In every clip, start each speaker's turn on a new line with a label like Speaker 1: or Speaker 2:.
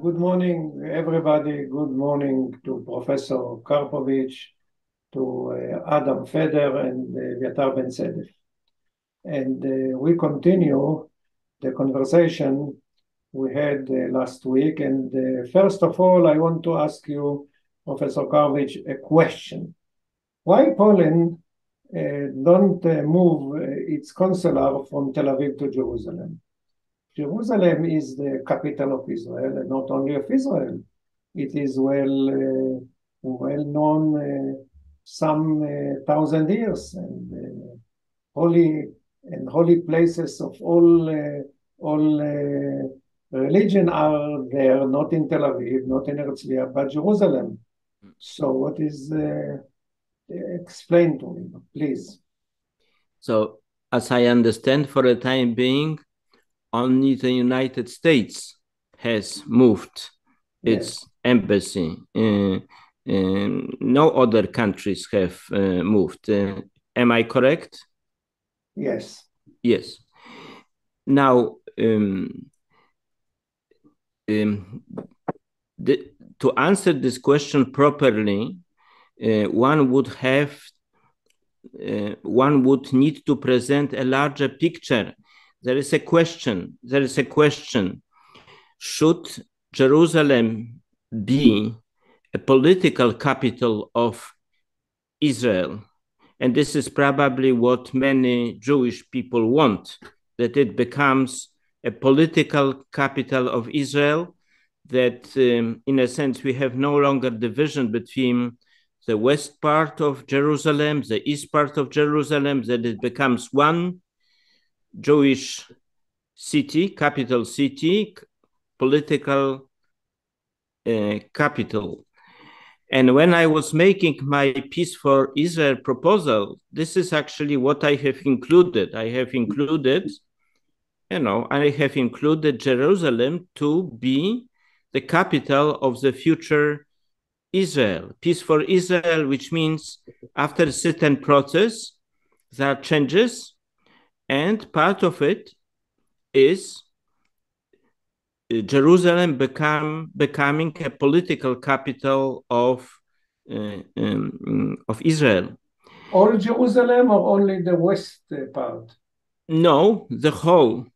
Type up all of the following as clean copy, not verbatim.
Speaker 1: Good morning, everybody. Good morning to Professor Karpovich, to Adam Feder and Vyatar Ben Sedef. And we continue the conversation we had last week. And first of all, I want to ask you, Professor Karpovich, a question. Why Poland don't move its consular from Tel Aviv to Jerusalem? Jerusalem is the capital of Israel, and not only of Israel. It is well known some thousand years, and holy places of all religion are there, not in Tel Aviv, not in Herzliya, but Jerusalem. So what is explain to me, please?
Speaker 2: So, as I understand, for the time being, only the United States has moved its embassy. No other countries have moved. Am I correct?
Speaker 1: Yes.
Speaker 2: Yes. Now, to answer this question properly, one would need to present a larger picture. There is a question. Should Jerusalem be a political capital of Israel? And this is probably what many Jewish people want, that it becomes a political capital of Israel, that in a sense we have no longer division between the west part of Jerusalem, the east part of Jerusalem, that it becomes one Jewish city, capital city, political capital. And when I was making my Peace for Israel proposal, this is actually what I have included. I have included Jerusalem to be the capital of the future Israel. Peace for Israel, which means after a certain process, there are changes, and part of it is Jerusalem becoming a political capital of Israel.
Speaker 1: All Jerusalem or only the west part?
Speaker 2: No, the whole.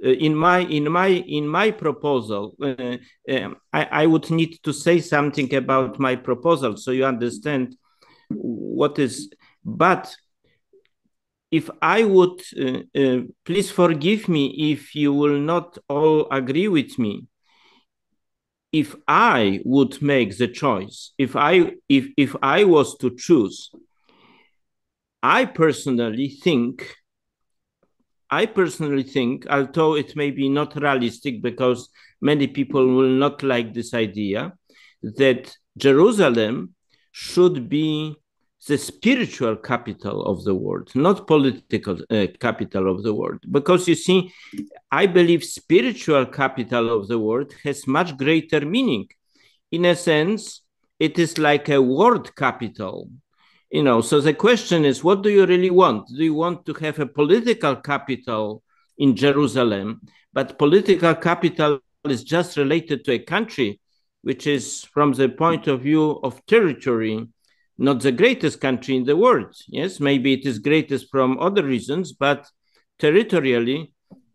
Speaker 2: In my proposal, I would need to say something about my proposal so you understand what is. But if I would, please forgive me if you will not all agree with me. If I would make the choice, if I was to choose, I personally think, although it may be not realistic because many people will not like this idea, that Jerusalem should be the spiritual capital of the world, not political capital of the world. Because you see, I believe spiritual capital of the world has much greater meaning. In a sense, it is like a world capital. So the question is, what do you really want? Do you want to have a political capital in Jerusalem, but political capital is just related to a country, which is from the point of view of territory, not the greatest country in the world. Yes, maybe it is greatest from other reasons, but territorially,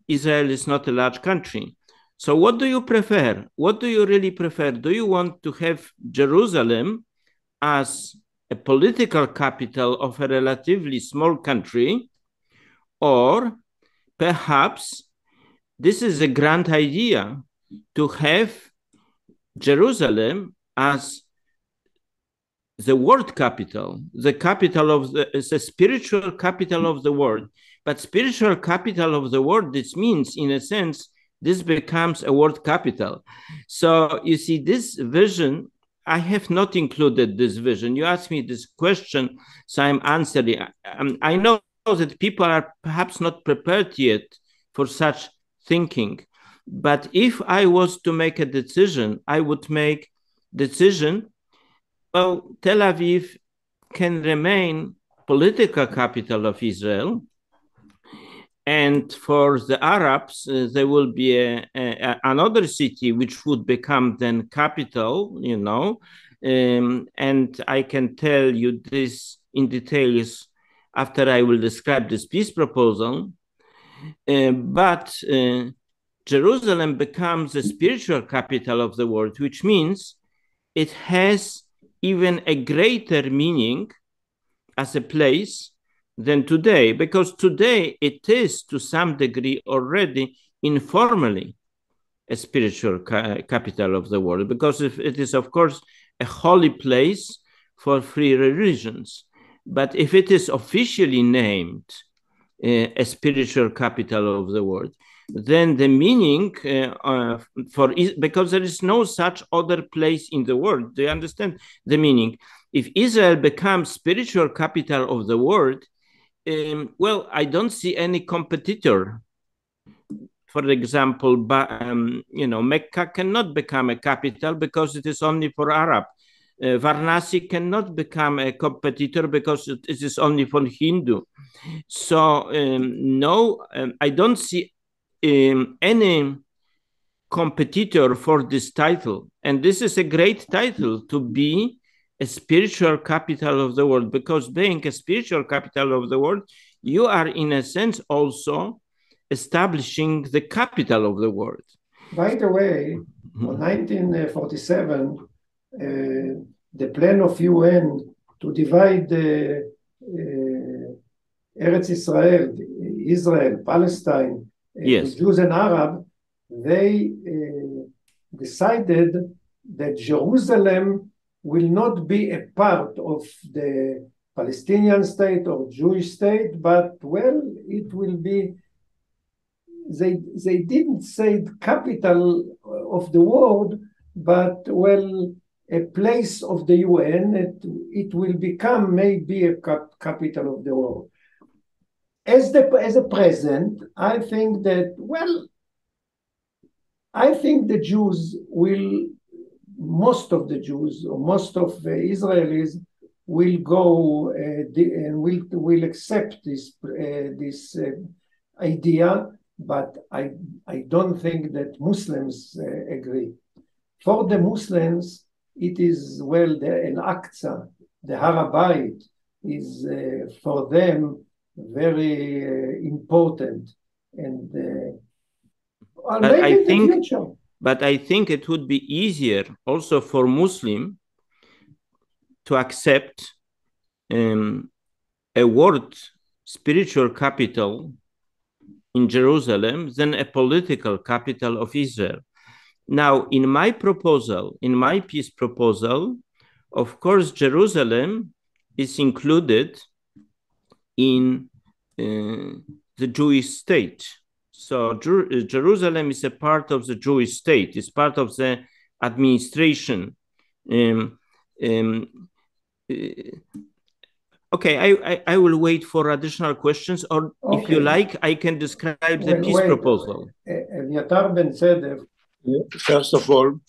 Speaker 2: Israel is not a large country. So what do you prefer? What do you really prefer? Do you want to have Jerusalem as a political capital of a relatively small country, or perhaps this is a grand idea to have Jerusalem as the world capital, the capital of the spiritual capital of the world. But spiritual capital of the world, this means, in a sense, this becomes a world capital. So you see, this vision, I have not included this vision. You asked me this question, so I'm answering. I know that people are perhaps not prepared yet for such thinking. But if I was to make a decision, I would make decision, well, Tel Aviv can remain political capital of Israel, And for the Arabs, there will be another city which would become then capital, you know. And I can tell you this in details after I will describe this peace proposal. But Jerusalem becomes the spiritual capital of the world, which means it has even a greater meaning as a place than today, because today it is to some degree already informally a spiritual capital of the world, because it is, of course, a holy place for free religions. But if it is officially named a spiritual capital of the world, then the meaning because there is no such other place in the world. Do you understand the meaning? If Israel becomes spiritual capital of the world, well, I don't see any competitor. For example, Mecca cannot become a capital because it is only for Arab. Varanasi cannot become a competitor because it is only for Hindu. So no, I don't see any competitor for this title. And this is a great title, to be a spiritual capital of the world, because being a spiritual capital of the world, you are in a sense also establishing the capital of the world.
Speaker 1: By the way, in 1947, the plan of UN to divide Eretz Israel, Palestine,
Speaker 2: yes,
Speaker 1: to Jews and Arab, they decided that Jerusalem will not be a part of the Palestinian state or Jewish state, but, well, it will be, they didn't say the capital of the world, but, well, a place of the UN. It will become maybe a capital of the world. As a present, I think that, well, I think the Jews will, most of the Jews, or most of the Israelis will go and will accept this idea, but I don't think that Muslims agree. For the Muslims, it is, well, the Al-Aqsa, the Har HaBayit is for them very important, and maybe in the future.
Speaker 2: But I think it would be easier also for Muslim to accept a word spiritual capital in Jerusalem than a political capital of Israel. Now, in my proposal, in my peace proposal, of course, Jerusalem is included in the Jewish state. So Jerusalem is a part of the Jewish state. It's part of the administration. Okay, I will wait for additional questions, or okay, if you like, I can describe the peace proposal.
Speaker 3: First of all,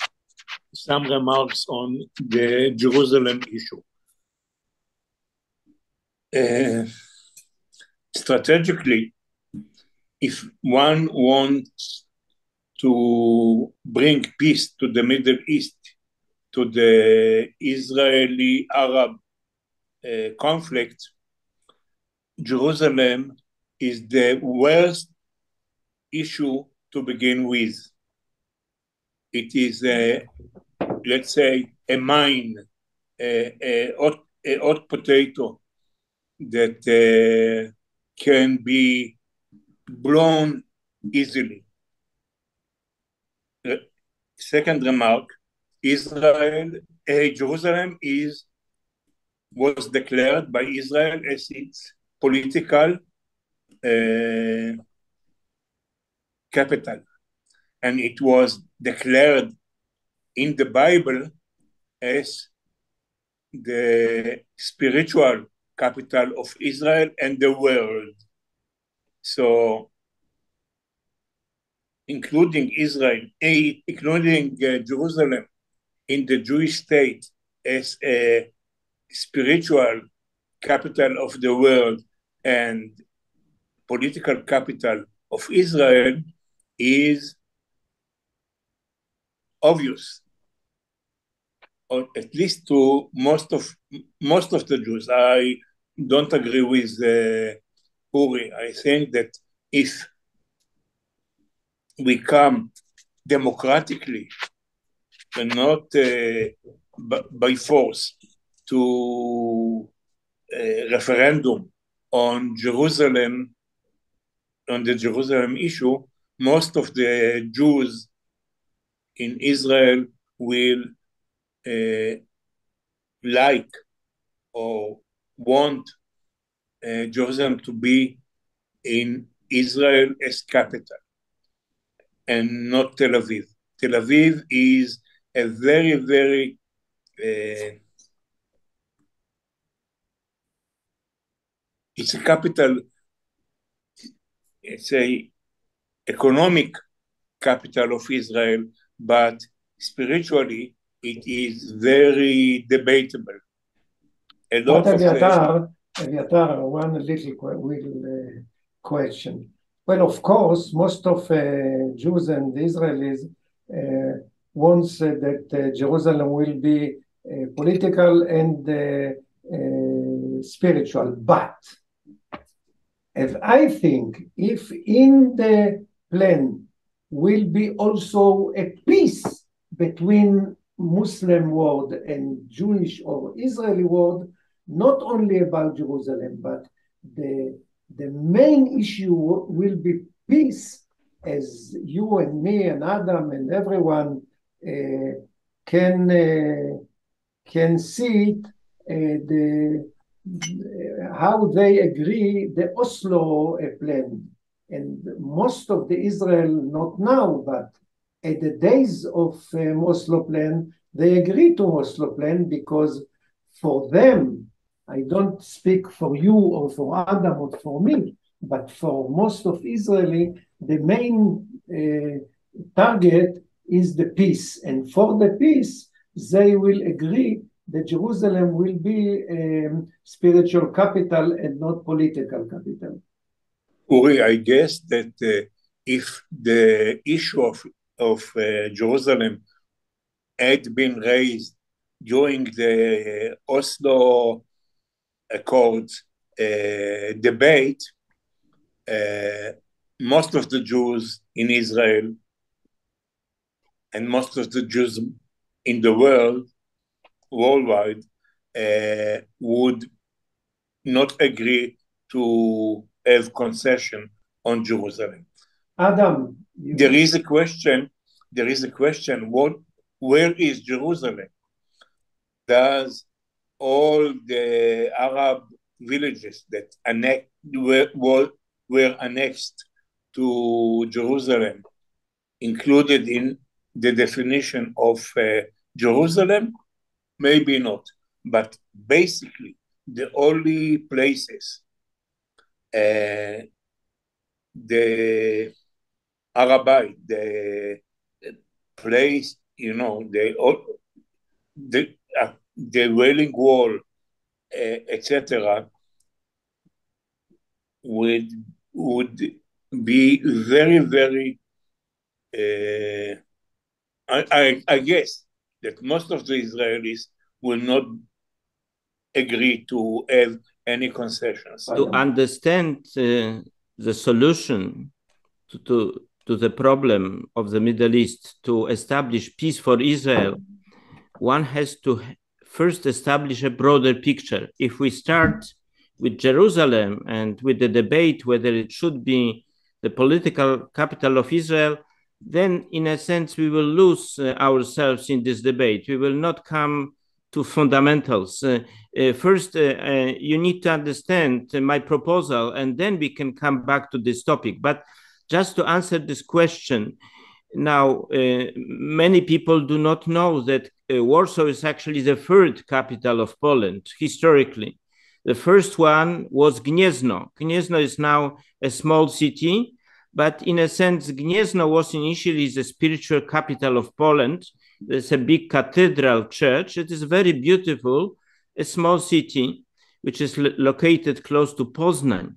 Speaker 3: some remarks on the Jerusalem issue. Strategically, if one wants to bring peace to the Middle East, to the Israeli-Arab conflict, Jerusalem is the worst issue to begin with. It is, let's say, a mine, a hot potato that can be blown easily. Second remark, Jerusalem was declared by Israel as its political capital, and it was declared in the Bible as the spiritual capital of Israel and the world. So, including Jerusalem in the Jewish state as a spiritual capital of the world and political capital of Israel is obvious, or at least to most of the Jews. I don't agree with Uri. I think that if we come democratically and not by force to a referendum on Jerusalem, on the Jerusalem issue, most of the Jews in Israel will like or want Jerusalem to be in Israel as capital and not Tel Aviv. Tel Aviv is a very, very it's a capital, it's a economic capital of Israel, but spiritually it is very debatable. A lot
Speaker 1: but
Speaker 3: of
Speaker 1: Aviatar, one little question. Well, of course, most of Jews and Israelis wants that Jerusalem will be political and spiritual, but as I think if in the plan will be also a peace between Muslim world and Jewish or Israeli world, not only about Jerusalem, but the main issue will be peace, as you and me and Adam and everyone can see it, how they agree the Oslo plan. And most of the Israel, not now, but at the days of Oslo plan, they agree to Oslo plan because for them, I don't speak for you or for Adam or for me, but for most of Israeli, the main target is the peace. And for the peace, they will agree that Jerusalem will be spiritual capital and not political capital.
Speaker 3: Uri, I guess that if the issue of Jerusalem had been raised during the Oslo Accords debate, most of the Jews in Israel and most of the Jews in the world, worldwide, would not agree to have concession on Jerusalem.
Speaker 1: Adam,
Speaker 3: there is a question, where is Jerusalem? Does all the Arab villages that were annexed to Jerusalem included in the definition of Jerusalem? Maybe not, but basically the only places the Arabite, the place, the Wailing Wall, etc., would be very, very. I guess that most of the Israelis will not agree to have any concessions.
Speaker 2: To understand the solution to the problem of the Middle East, to establish peace for Israel, one has to first establish a broader picture. If we start with Jerusalem and with the debate whether it should be the political capital of Israel, then in a sense we will lose ourselves in this debate. We will not come to fundamentals. First, you need to understand my proposal, and then we can come back to this topic. But just to answer this question, now, many people do not know that Warsaw is actually the third capital of Poland, historically. The first one was Gniezno. Gniezno is now a small city, but in a sense, Gniezno was initially the spiritual capital of Poland. There's a big cathedral church. It is very beautiful, a small city, which is located close to Poznań.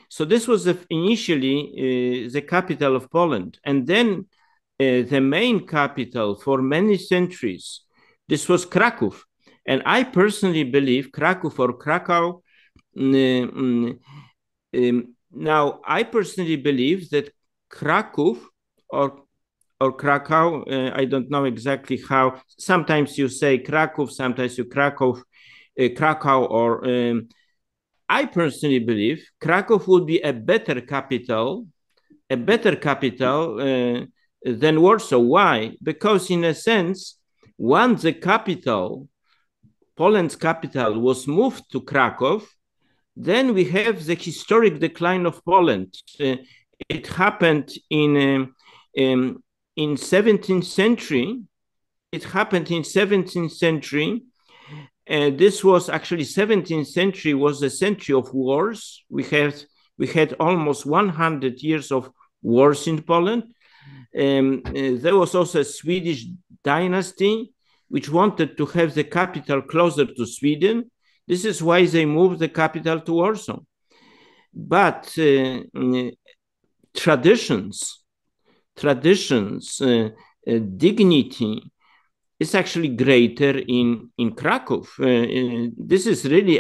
Speaker 2: So this was initially the capital of Poland. And then the main capital for many centuries, this was Kraków. And I personally believe Kraków or Krakow, now I personally believe that Kraków or Krakow, I don't know exactly how, sometimes you say Kraków, sometimes you Krakow, or I personally believe Kraków would be a better capital than Warsaw. Why? Because in a sense, once the capital, Poland's capital, was moved to Kraków, then we have the historic decline of Poland. It happened in 17th century. It happened in 17th century. This was actually 17th century was a century of wars. We had almost 100 years of wars in Poland. There was also a Swedish dynasty which wanted to have the capital closer to Sweden. This is why they moved the capital to Warsaw. But traditions, dignity is actually greater in Kraków. This is really,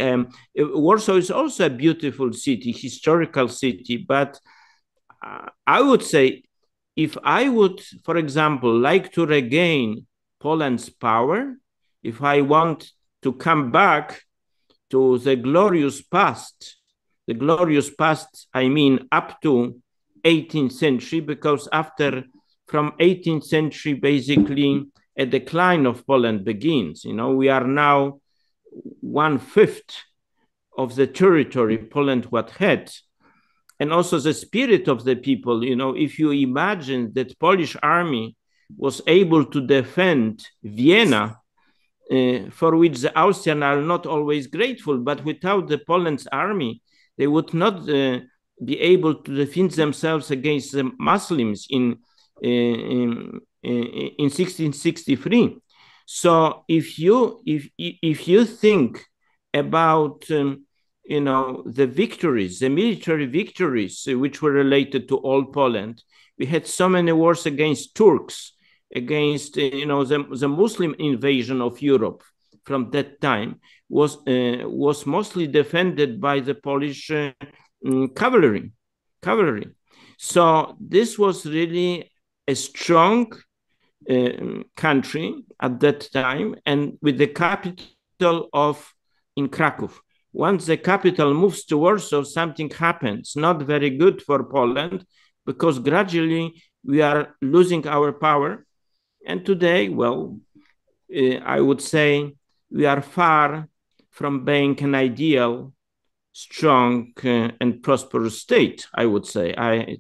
Speaker 2: Warsaw is also a beautiful city, historical city, but I would say if I would, for example, like to regain Poland's power, if I want to come back to the glorious past, I mean up to 18th century, because from 18th century, basically a decline of Poland begins. You know, we are now 1/5 of the territory Poland had. And also the spirit of the people, you know, if you imagine that Polish army was able to defend Vienna, for which the Austrians are not always grateful, but without the Poland's army, they would not be able to defend themselves against the Muslims in 1663. So if you think about you know, the victories, the military victories, which were related to all Poland, we had so many wars against Turks, against you know, the Muslim invasion of Europe from that time was mostly defended by the Polish cavalry. So this was really a strong country at that time, and with the capital in Kraków. Once the capital moves to Warsaw, something happens, not very good for Poland, because gradually we are losing our power. And today, well, I would say we are far from being an ideal, strong and prosperous state, I would say.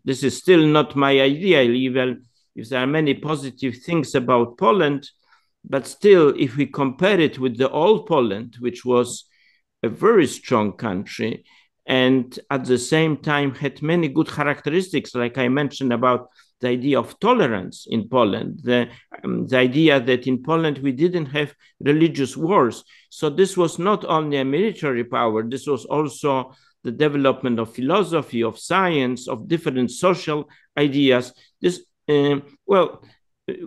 Speaker 2: This is still not my idea, even if there are many positive things about Poland, but still, if we compare it with the old Poland, which was a very strong country, and at the same time had many good characteristics, like I mentioned about the idea of tolerance in Poland, the idea that in Poland we didn't have religious wars. So this was not only a military power, this was also the development of philosophy, of science, of different social ideas. This, well,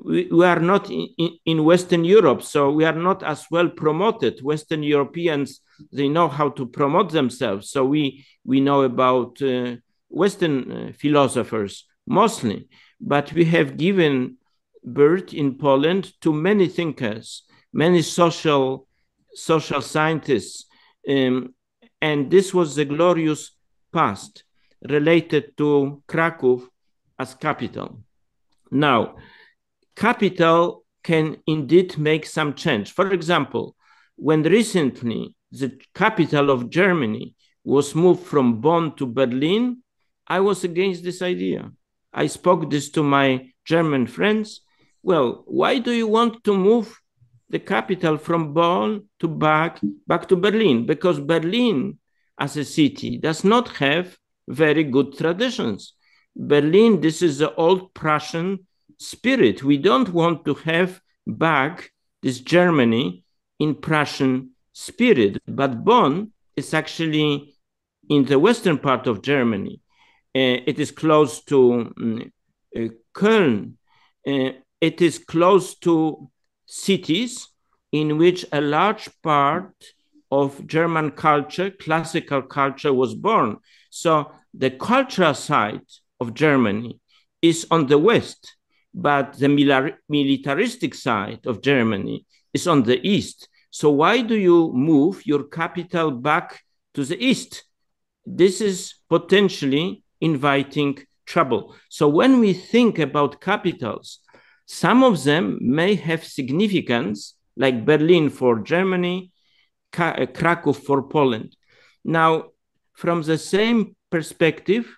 Speaker 2: we are not in Western Europe, so we are not as well promoted. Western Europeans, they know how to promote themselves. So we know about Western philosophers mostly, but we have given birth in Poland to many thinkers, many social scientists, and this was the glorious past related to Kraków as capital. Now, capital can indeed make some change. For example, when recently the capital of Germany was moved from Bonn to Berlin, I was against this idea. I spoke this to my German friends. Well, why do you want to move the capital from Bonn to back to Berlin? Because Berlin as a city does not have very good traditions. Berlin, this is the old Prussian spirit. We don't want to have back this Germany in Prussian spirit. But Bonn is actually in the western part of Germany. It is close to Köln. It is close to cities in which a large part of German culture, classical culture, was born. So the cultural side of Germany is on the west, but the militaristic side of Germany is on the east. So why do you move your capital back to the east? This is potentially inviting trouble. So when we think about capitals, some of them may have significance, like Berlin for Germany, Krakow for Poland. Now, from the same perspective,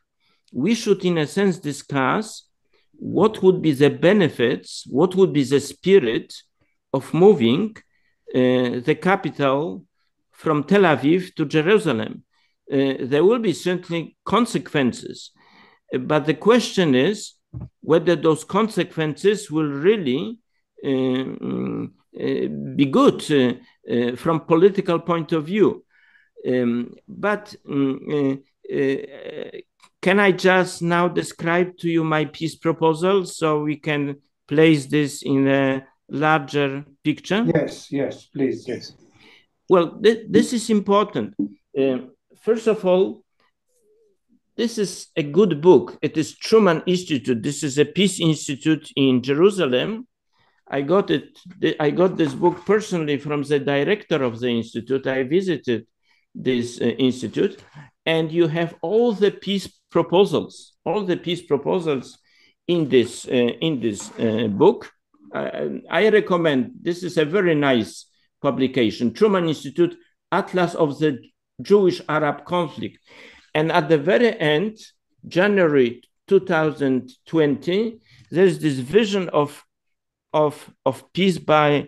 Speaker 2: we should, in a sense, discuss what would be the benefits, what would be the spirit of moving the capital from Tel Aviv to Jerusalem. There will be certainly consequences, but the question is whether those consequences will really be good from political point of view. But can I just now describe to you my peace proposal so we can place this in a larger picture?
Speaker 1: Yes, please.
Speaker 3: Yes.
Speaker 2: Well, this is important. First of all, this is a good book. It is Truman Institute. This is a peace institute in Jerusalem. I got this book personally from the director of the institute. I visited this institute, and you have all the peace proposals in this book. I recommend. This is a very nice publication, Truman Institute, Atlas of the Jewish-Arab Conflict. And at the very end, January 2020, there's this vision of peace by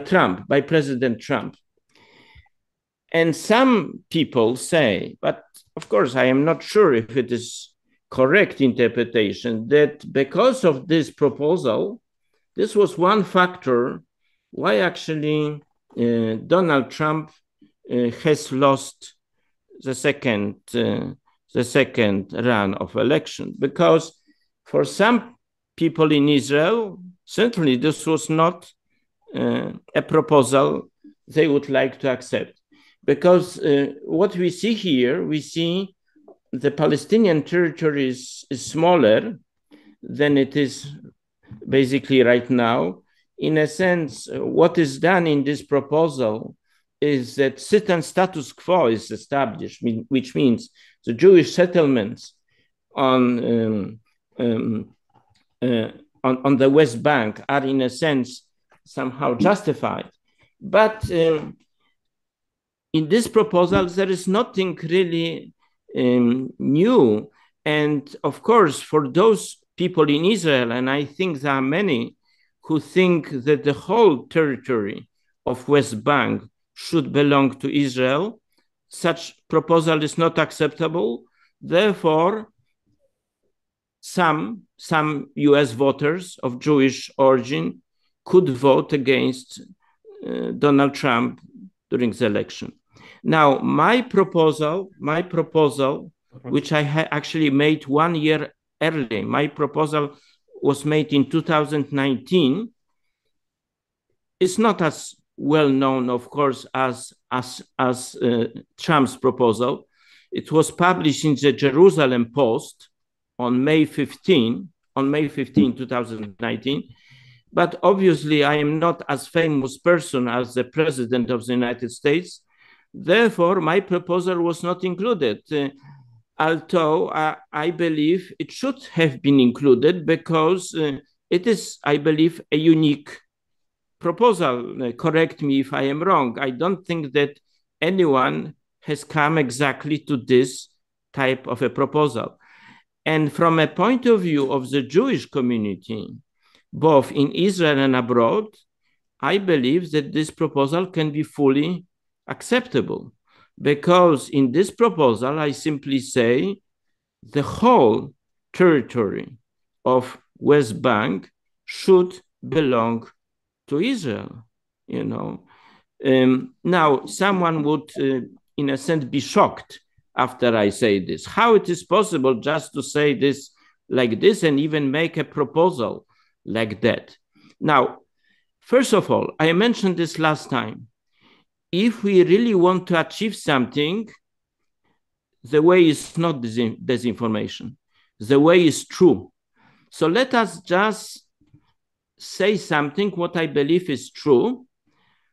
Speaker 2: Trump, by President Trump. And some people say, but of course, I am not sure if it is correct interpretation, that because of this proposal, this was one factor why actually Donald Trump has lost the second run of election, because for some people in Israel, certainly this was not a proposal they would like to accept, because what we see here, we see the Palestinian territory is smaller than it is basically right now. In a sense, what is done in this proposal is that certain status quo is established, which means the Jewish settlements on the West Bank are, in a sense, somehow justified. But in this proposal, there is nothing really new. And of course, for those people in Israel, and I think there are many who think that the whole territory of West Bank should belong to Israel, such proposal is not acceptable. Therefore, some US voters of Jewish origin could vote against Donald Trump during the election. Now, my proposal, which I actually made 1 year early, my proposal was made in 2019, is not as well known, of course, as Trump's proposal. It was published in the Jerusalem Post on May 15, 2019. But obviously, I am not as famous person as the President of the United States. Therefore, my proposal was not included. Although I believe it should have been included, because it is, I believe, a unique proposal. Correct me if I am wrong. I don't think that anyone has come exactly to this type of a proposal. And from a point of view of the Jewish community, both in Israel and abroad, I believe that this proposal can be fully acceptable. Because in this proposal, I simply say the whole territory of West Bank should belong to Israel. Now, someone would, in a sense, be shocked after I say this. How it is possible just to say this like this and even make a proposal like that? Now, first of all, I mentioned this last time. If we really want to achieve something, the way is not disinformation. The way is true. So let us just say something what I believe is true.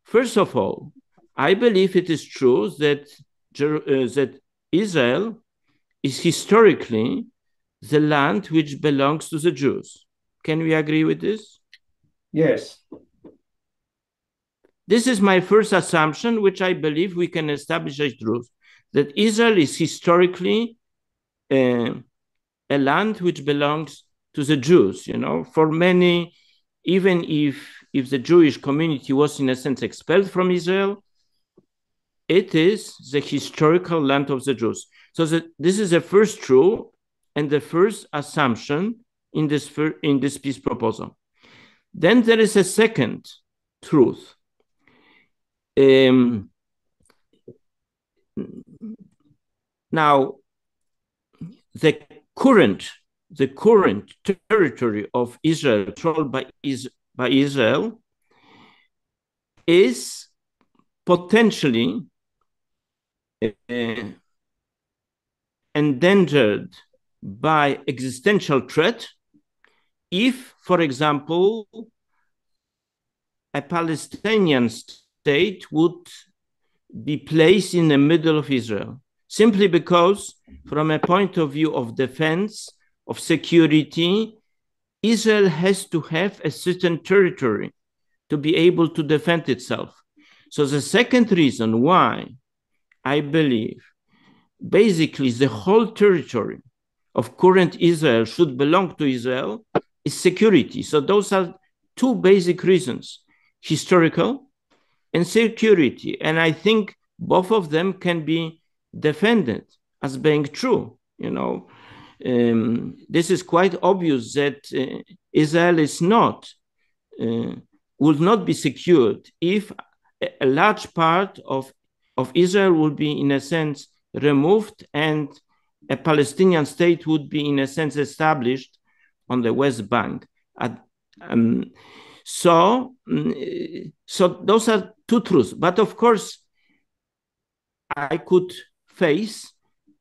Speaker 2: First of all, I believe it is true that, that Israel is historically the land which belongs to the Jews. Can we agree with this?
Speaker 1: Yes.
Speaker 2: This is my first assumption, which I believe we can establish as truth, that Israel is historically a land which belongs to the Jews. You know, for many, even if the Jewish community was in a sense expelled from Israel, it is the historical land of the Jews. So this is the first truth and the first assumption in this peace proposal. Then there is a second truth. Now, the current territory of Israel controlled by Israel is potentially endangered by existential threat if, for example, a Palestinian state would be placed in the middle of Israel, simply because from a point of view of defense, of security, Israel has to have a certain territory to be able to defend itself. So the second reason why I believe basically the whole territory of current Israel should belong to Israel is security. So those are two basic reasons, historical and security. And I think both of them can be defended as being true. You know, this is quite obvious that Israel is not, will not be secured if a large part of Israel would be, in a sense, removed and a Palestinian state would be, in a sense, established on the West Bank. So those are two truths. But of course, I could face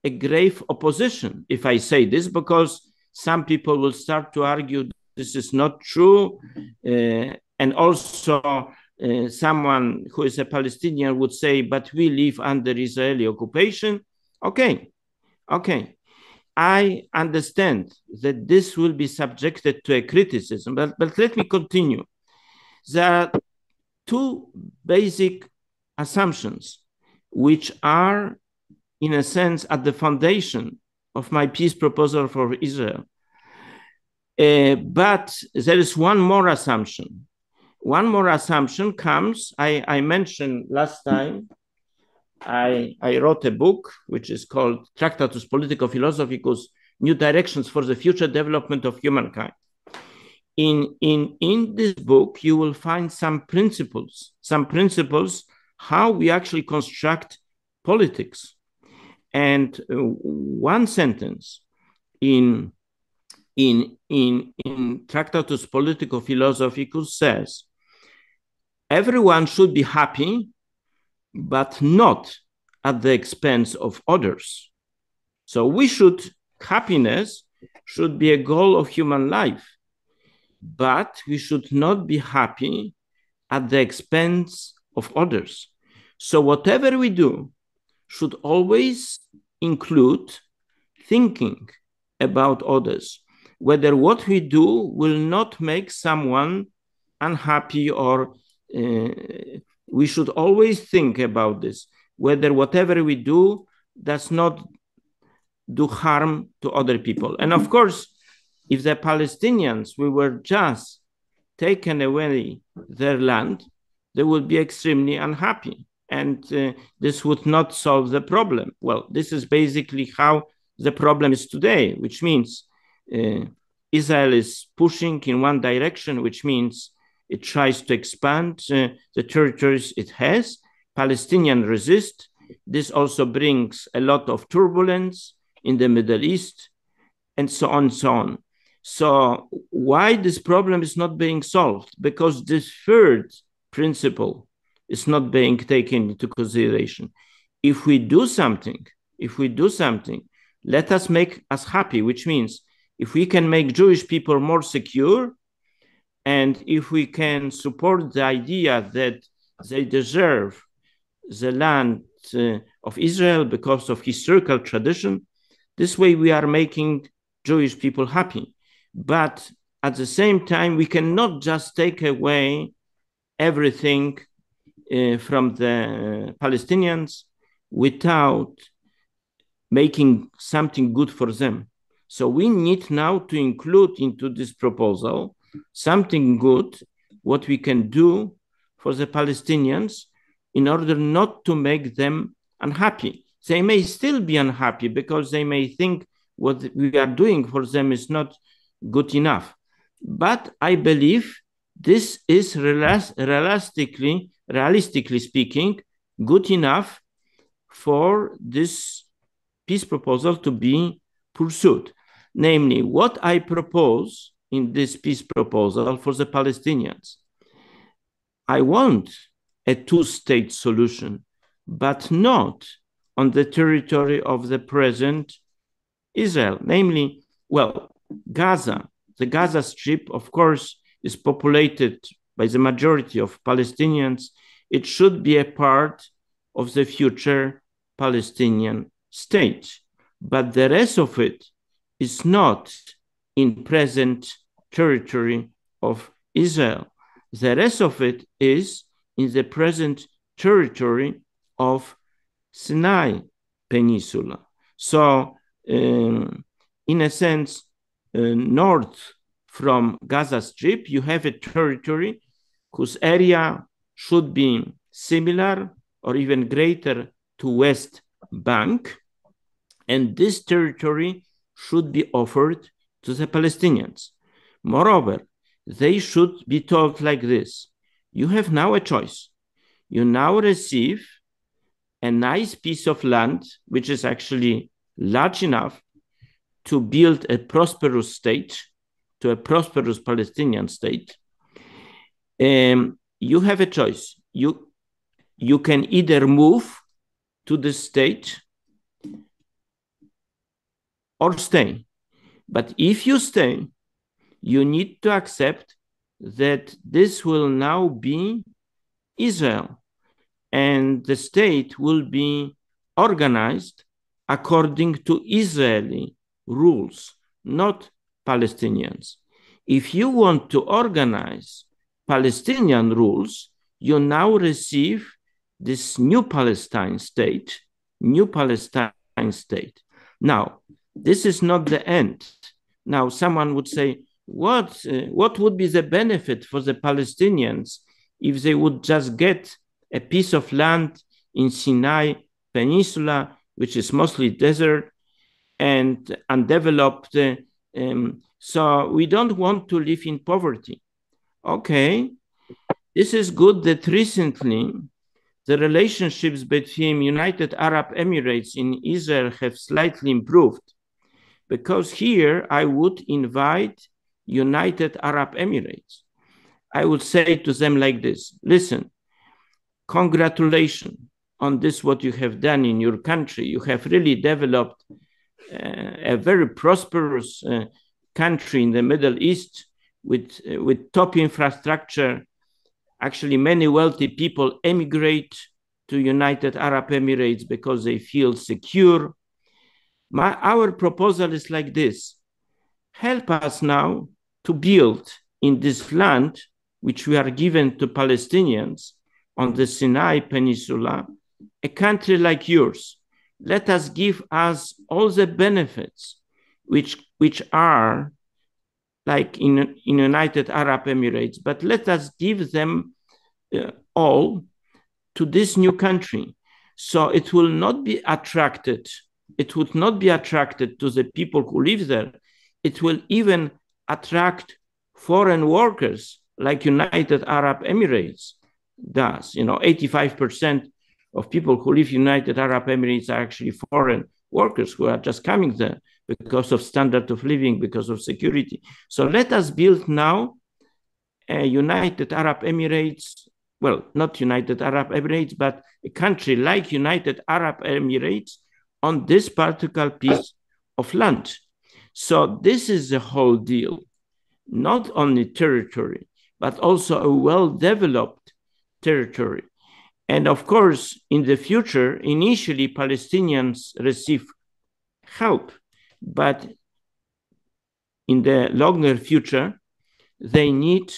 Speaker 2: a grave opposition if I say this, because some people will start to argue this is not true. And also someone who is a Palestinian would say, but we live under Israeli occupation. Okay. I understand that this will be subjected to a criticism, but let me continue. There are two basic assumptions which are, in a sense, at the foundation of my peace proposal for Israel. But there is one more assumption. One more assumption comes, I mentioned last time, I wrote a book which is called Tractatus Politico-Philosophicus, New Directions for the Future Development of Humankind. In this book, you will find some principles how we actually construct politics. And one sentence in Tractatus Politico-Philosophicus says, everyone should be happy, but not at the expense of others. So happiness should be a goal of human life, but we should not be happy at the expense of others. So whatever we do should always include thinking about others, whether what we do will not make someone unhappy, or we should always think about this, whether whatever we do does not do harm to other people. And of course, if the Palestinians, we were just taken away their land, they would be extremely unhappy. And this would not solve the problem. Well, this is basically how the problem is today, which means Israel is pushing in one direction, which means It tries to expand the territories it has. Palestinians resist. This also brings a lot of turbulence in the Middle East, and so on and so on. So why this problem is not being solved? Because this third principle is not being taken into consideration. If we do something, let us make us happy, which means if we can make Jewish people more secure, and if we can support the idea that they deserve the land of Israel because of historical tradition, this way we are making Jewish people happy. But at the same time, we cannot just take away everything from the Palestinians without making something good for them. So we need now to include into this proposal something good, what we can do for the Palestinians in order not to make them unhappy. They may still be unhappy because they may think what we are doing for them is not good enough. But I believe this is realistically speaking, good enough for this peace proposal to be pursued. Namely, what I propose in this peace proposal for the Palestinians, I want a two-state solution, but not on the territory of the present Israel. Namely, well, Gaza, the Gaza Strip, of course, is populated by the majority of Palestinians. It should be a part of the future Palestinian state. But the rest of it is not in present territory of Israel. The rest of it is in the present territory of Sinai Peninsula. So, in a sense, north from Gaza Strip, you have a territory whose area should be similar or even greater to West Bank, and this territory should be offered to the Palestinians. Moreover, they should be told like this: you have now a choice. You now receive a nice piece of land, which is actually large enough to build a prosperous state, to a prosperous Palestinian state. You have a choice. You can either move to the state or stay. But if you stay, you need to accept that this will now be Israel, and the state will be organized according to Israeli rules, not Palestinians. If you want to organize Palestinian rules, you now receive this new Palestine state. Now, this is not the end. Now, someone would say, what would be the benefit for the Palestinians if they would just get a piece of land in Sinai Peninsula, which is mostly desert and undeveloped? So we don't want to live in poverty. Okay, this is good that recently the relationships between United Arab Emirates and Israel have slightly improved, because here I would invite United Arab Emirates. I would say to them like this: listen, congratulations on this, what you have done in your country. You have really developed a very prosperous country in the Middle East with top infrastructure. Actually, many wealthy people emigrate to United Arab Emirates because they feel secure. Our proposal is like this: help us now to build in this land, which we are given to Palestinians on the Sinai Peninsula, a country like yours. Let us give us all the benefits which are like in United Arab Emirates, but let us give them all to this new country. So it will not be attracted. It would not be attracted to the people who live there. It will even attract foreign workers like United Arab Emirates does. 85% of people who live in United Arab Emirates are actually foreign workers who are just coming there because of standard of living, because of security. So let us build now a United Arab Emirates, well, not United Arab Emirates, but a country like United Arab Emirates on this particular piece of land. So this is the whole deal, not only territory, but also a well-developed territory. And of course, in the future, initially Palestinians receive help, but in the longer future, they need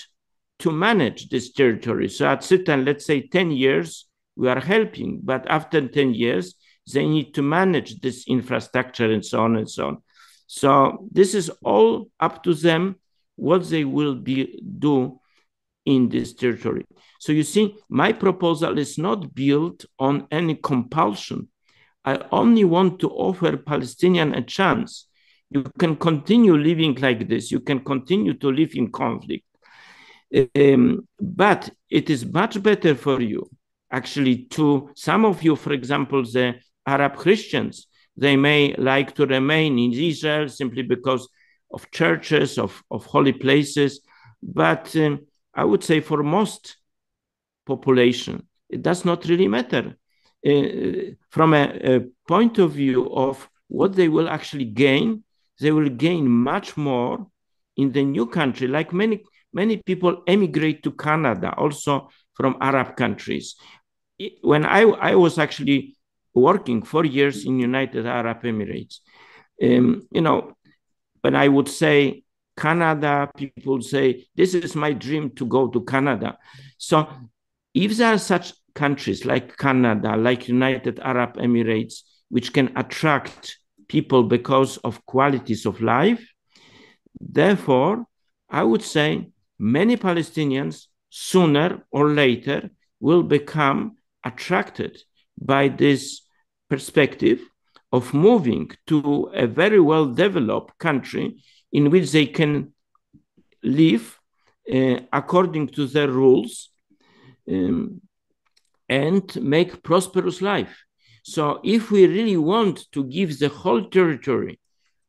Speaker 2: to manage this territory. So at certain, let's say 10 years, we are helping, but after 10 years, they need to manage this infrastructure and so on and so on. So this is all up to them, what they will do in this territory. So you see, my proposal is not built on any compulsion. I only want to offer Palestinians a chance. You can continue living like this. You can continue to live in conflict. But it is much better for you, actually, some of you, for example, the Arab Christians, they may like to remain in Israel simply because of churches, of holy places. But I would say for most population, it does not really matter. From a point of view of what they will actually gain, they will gain much more in the new country. Like many people emigrate to Canada, also from Arab countries. When I was actually working 4 years in United Arab Emirates, when I would say Canada, people say, this is my dream to go to Canada. So if there are such countries like Canada, like United Arab Emirates, which can attract people because of qualities of life, therefore, I would say many Palestinians sooner or later will become attracted by this perspective of moving to a very well-developed country in which they can live according to their rules and make prosperous life. So if we really want to give the whole territory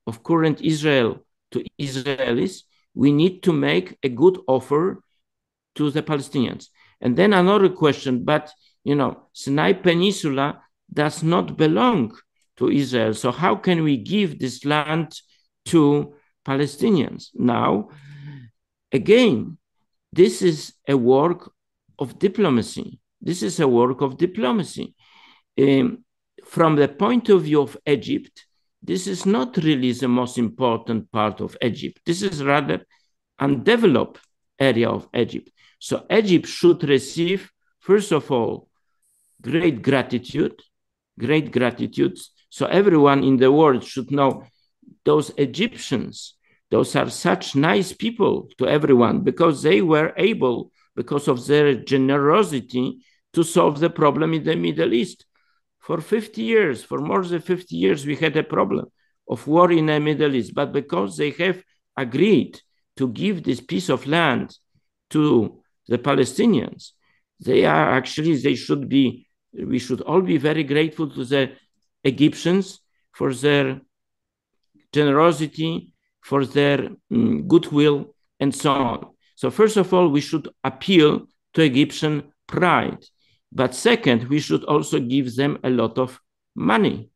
Speaker 2: of current Israel to Israelis, we need to make a good offer to the Palestinians. And then another question, but Sinai Peninsula does not belong to Israel. So how can we give this land to Palestinians? Now, again, this is a work of diplomacy. This is a work of diplomacy. From the point of view of Egypt, this is not really the most important part of Egypt. This is rather undeveloped area of Egypt. So Egypt should receive, first of all, great gratitude. So everyone in the world should know those Egyptians, those are such nice people to everyone because they were able, because of their generosity, to solve the problem in the Middle East. For 50 years, for more than 50 years, we had a problem of war in the Middle East. But because they have agreed to give this piece of land to the Palestinians, we should all be very grateful to the Egyptians for their generosity, for their goodwill, and so on. So first of all, we should appeal to Egyptian pride. But second, we should also give them a lot of money,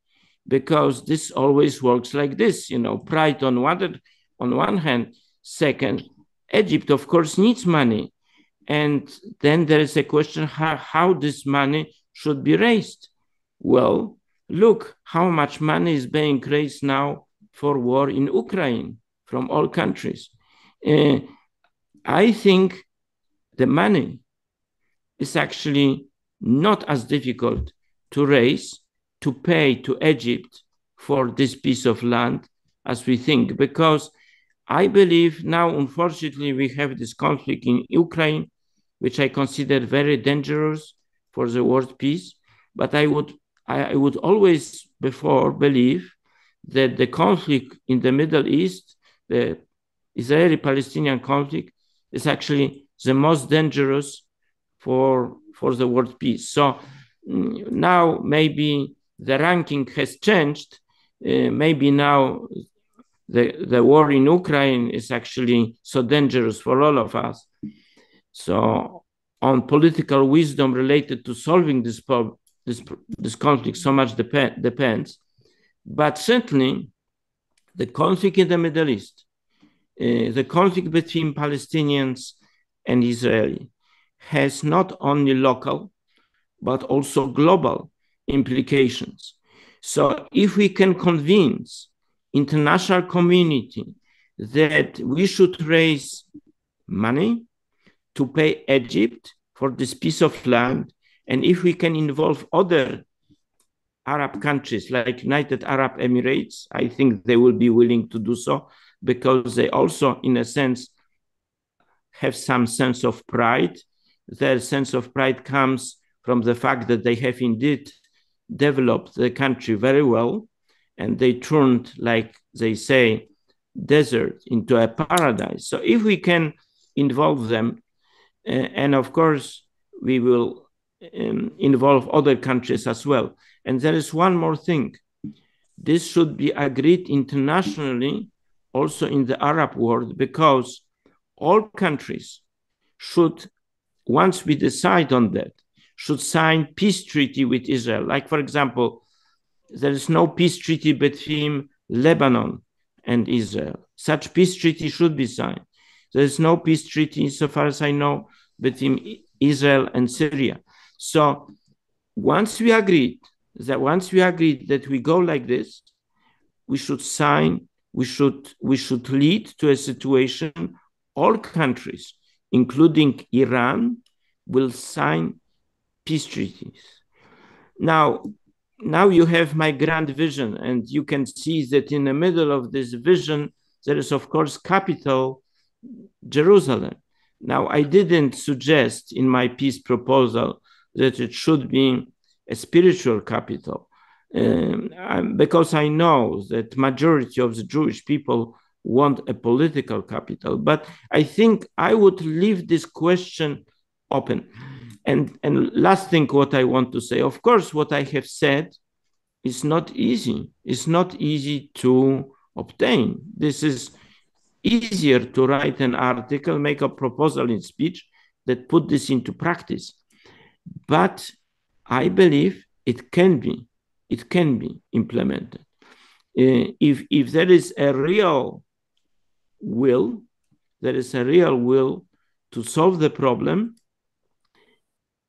Speaker 2: because this always works like this, pride on one hand. Second, Egypt, of course, needs money. And then there is a question how this money should be raised. Well, look how much money is being raised now for war in Ukraine from all countries. I think the money is actually not as difficult to raise, to pay to Egypt for this piece of land as we think, because I believe now, unfortunately, we have this conflict in Ukraine, which I consider very dangerous for the world peace. But I would always before believe that the conflict in the Middle East, the Israeli-Palestinian conflict, is actually the most dangerous for the world peace. So now maybe the ranking has changed. Maybe now the war in Ukraine is actually so dangerous for all of us. So on political wisdom related to solving this conflict, so much depends. But certainly the conflict in the Middle East, the conflict between Palestinians and Israeli has not only local, but also global implications. So if we can convince international community that we should raise money to pay Egypt for this piece of land, and if we can involve other Arab countries like United Arab Emirates, I think they will be willing to do so, because they also, in a sense, have some sense of pride. Their sense of pride comes from the fact that they have indeed developed the country very well, and they turned, like they say, desert into a paradise. So if we can involve them, and of course, we will involve other countries as well. And there is one more thing. This should be agreed internationally, also in the Arab world, because all countries should, once we decide on that, should sign peace treaty with Israel. Like, for example, there is no peace treaty between Lebanon and Israel. Such peace treaty should be signed. There is no peace treaty, so far as I know, between Israel and Syria. So once we agreed that we go like this, we should sign, we should lead to a situation all countries, including Iran, will sign peace treaties. Now you have my grand vision, and you can see that in the middle of this vision, there is, of course, capital Jerusalem. Now, I didn't suggest in my peace proposal that it should be a spiritual capital, because I know that majority of the Jewish people want a political capital. But I think I would leave this question open. And last thing, what I want to say, of course, what I have said is not easy. It's not easy to obtain. This is easier to write an article, make a proposal in speech, that put this into practice. But I believe it can be implemented. If there is a real will, to solve the problem,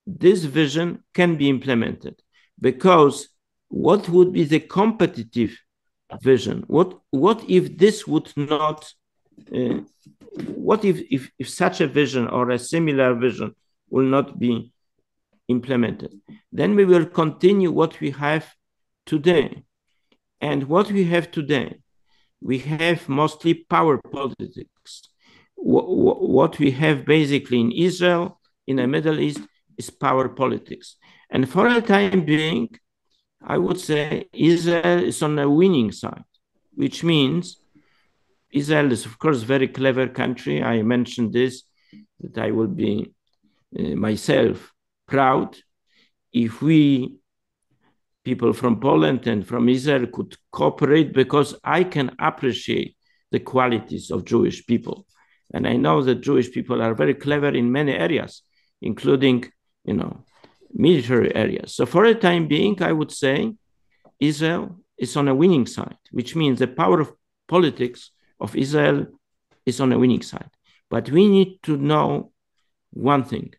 Speaker 2: this vision can be implemented. Because what would be the competitive vision? What if this would not, what if such a vision or a similar vision will not be implemented? Then we will continue what we have today. And what we have today, we have mostly power politics. What we have basically in Israel, in the Middle East, is power politics. And for the time being, I would say Israel is on the winning side, which means Israel is, of course, a very clever country. I mentioned this, that I will be myself proud if we, people from Poland and from Israel, could cooperate, because I can appreciate the qualities of Jewish people. And I know that Jewish people are very clever in many areas, including, military areas. So for the time being, I would say Israel is on a winning side, which means the power of politics of Israel is on a winning side. But we need to know one thing,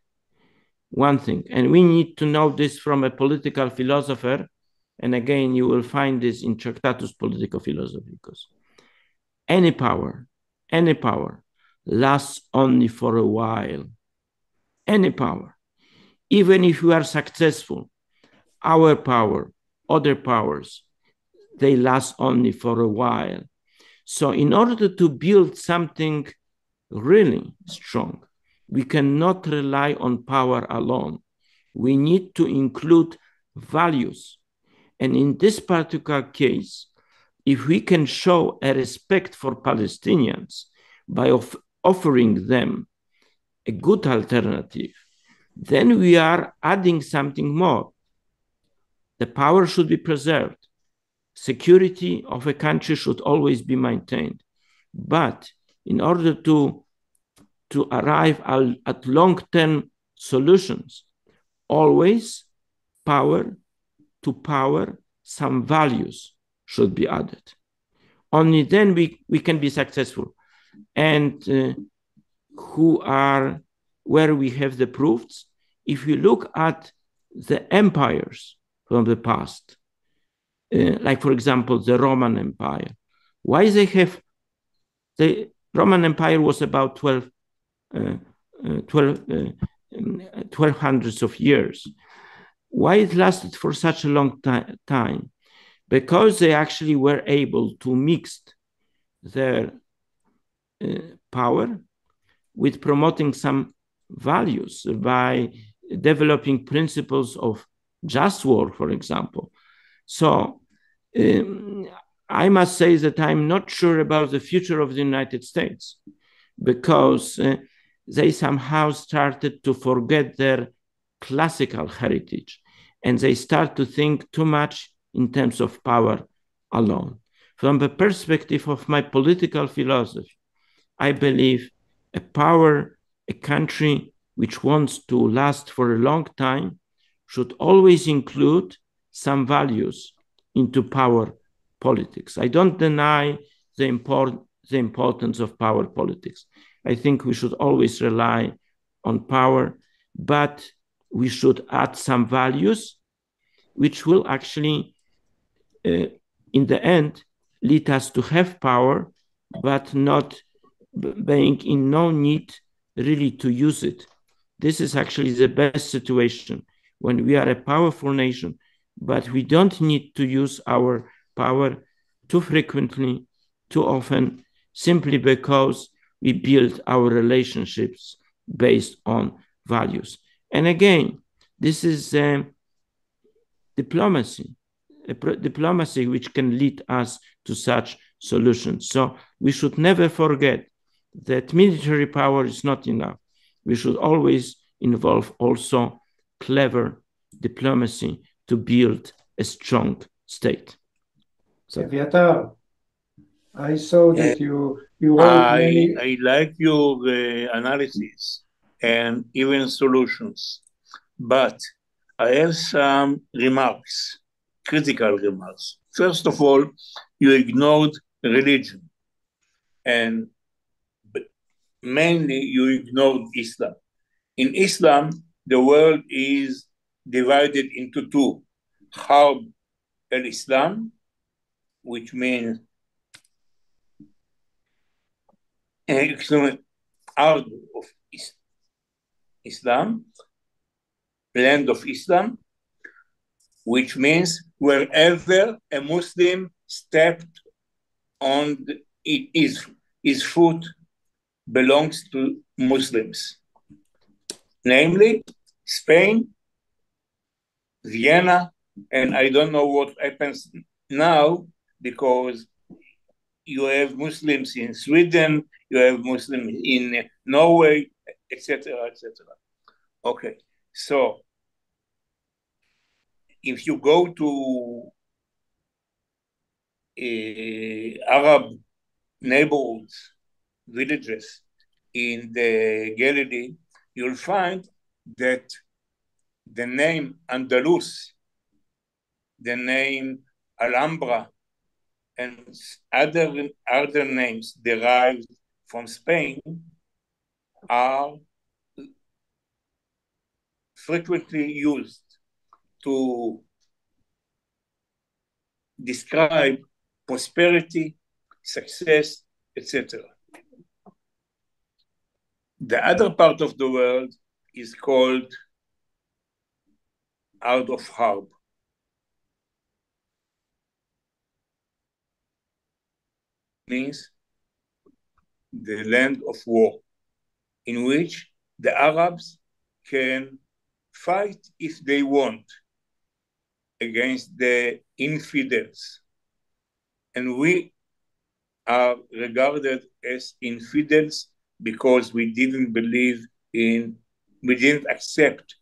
Speaker 2: and we need to know this from a political philosopher. And again, you will find this in Tractatus Political Philosophy, because any power lasts only for a while. Any power. Even if you are successful, our power, other powers, they last only for a while. So in order to build something really strong, we cannot rely on power alone. We need to include values. And in this particular case, if we can show a respect for Palestinians by offering them a good alternative, then we are adding something more. The power should be preserved. Security of a country should always be maintained. But in order to arrive at long-term solutions, always power, some values should be added. Only then we can be successful. And where we have the proofs, if you look at the empires from the past, like for example, the Roman Empire, the Roman Empire was about 1200s of years. Why it lasted for such a long time? Because they actually were able to mix their power with promoting some values by developing principles of just war, for example. So I must say that I'm not sure about the future of the United States, because they somehow started to forget their classical heritage, and they start to think too much in terms of power alone. From the perspective of my political philosophy, I believe a country which wants to last for a long time should always include some values into power politics. I don't deny the importance of power politics. I think we should always rely on power, but we should add some values which will actually, in the end, lead us to have power, but not being in no need really to use it. This is actually the best situation, when we are a powerful nation, but we don't need to use our power too frequently, too often, simply because we build our relationships based on values. And again, this is diplomacy which can lead us to such solutions. So we should never forget that military power is not enough. We should always involve also clever diplomacy to build a strong state.
Speaker 1: So, Eviatar, I saw that you wrote many...
Speaker 3: I like your analysis and even solutions, but I have some remarks, critical remarks. First of all, you ignored religion, and mainly you ignored Islam. In Islam, the world is divided into two: Harb al-Islam, which means art of Islam, land of Islam, which means wherever a Muslim stepped on his foot belongs to Muslims, namely Spain, Vienna, and I don't know what happens now, because you have Muslims in Sweden, you have Muslims in Norway, etc., etc. Okay, so if you go to Arab neighborhoods, villages in the Galilee, you'll find that the name Andalus, the name Alhambra, and other names derived from Spain are frequently used to describe prosperity, success, etc. The other part of the world is called Ard of Harb. Means the land of war, in which the Arabs can fight if they want against the infidels. And we are regarded as infidels because we didn't believe we didn't accept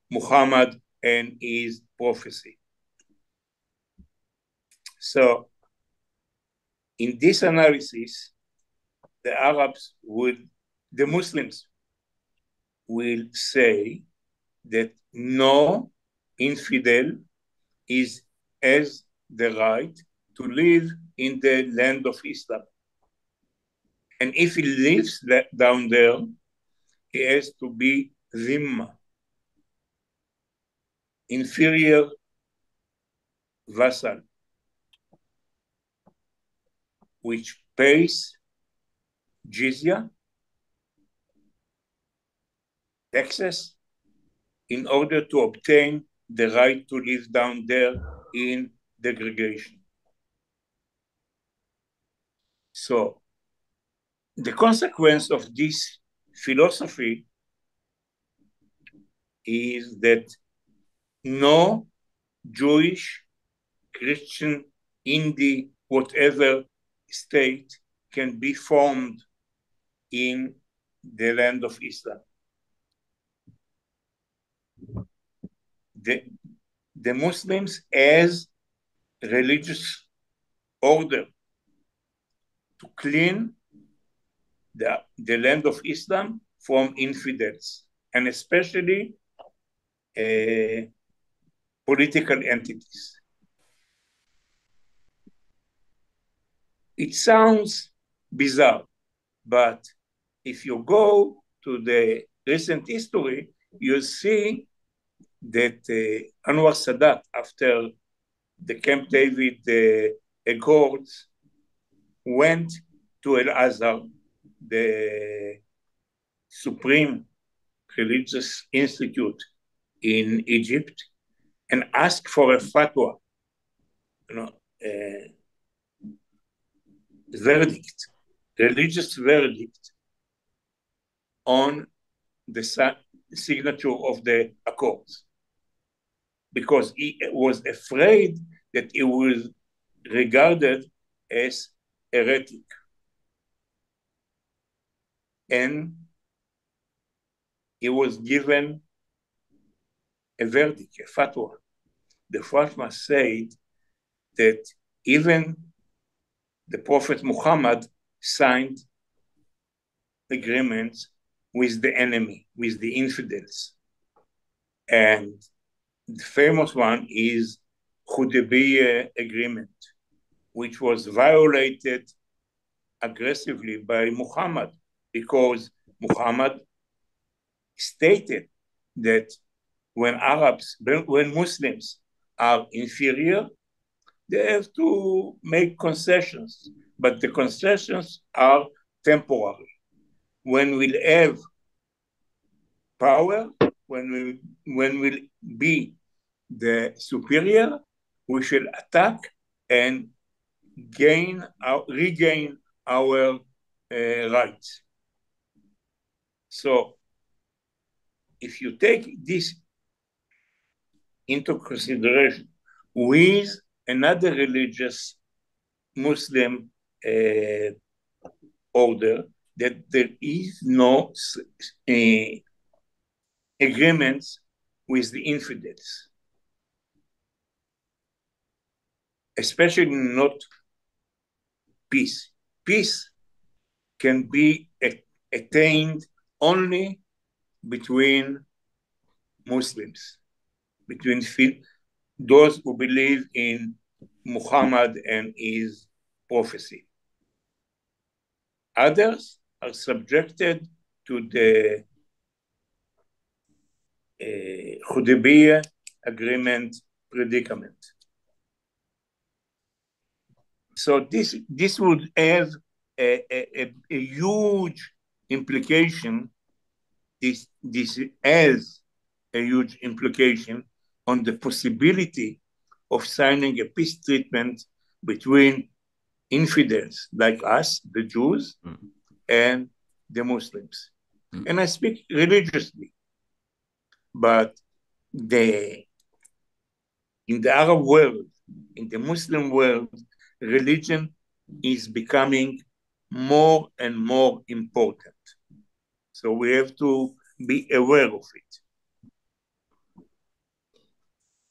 Speaker 3: Muhammad and his prophecy. So in this analysis, the Muslims will say that no infidel has the right to live in the land of Islam. And if he lives down there, he has to be zimma, inferior vassal, which pays jizya, taxes, in order to obtain the right to live down there in degradation. So the consequence of this philosophy is that no Jewish, Christian, Hindi, whatever state can be formed in the land of Islam. The Muslims as religious order to clean the land of Islam from infidels, and especially political entities. It sounds bizarre, but if you go to the recent history, you'll see that Anwar Sadat, after the Camp David Accords, went to Al-Azhar, the supreme religious institute in Egypt, and asked for a fatwa, verdict, religious verdict on the signature of the accords, because he was afraid that he was regarded as heretic. And he was given a verdict, a fatwa. The fatwa said that even the Prophet Muhammad signed agreements with the enemy, with the infidels. And the famous one is Hudaybiyah agreement, which was violated aggressively by Muhammad, because Muhammad stated that when Muslims are inferior, they have to make concessions, but the concessions are temporary. When we'll have power, when we'll be the superior, we shall attack and regain our rights. So if you take this into consideration with another religious Muslim order, that there is no agreements with the infidels, especially not peace. Peace can be attained only between Muslims, between those who believe in Muhammad and his prophecy. Others are subjected to the Hudaybiyah agreement predicament. So this would have a huge implication. This has a huge implication on the possibility of signing a peace treatment between infidels like us, the Jews, and the Muslims. And I speak religiously, but in the Arab world, in the Muslim world, religion is becoming more and more important. So we have to be aware of it.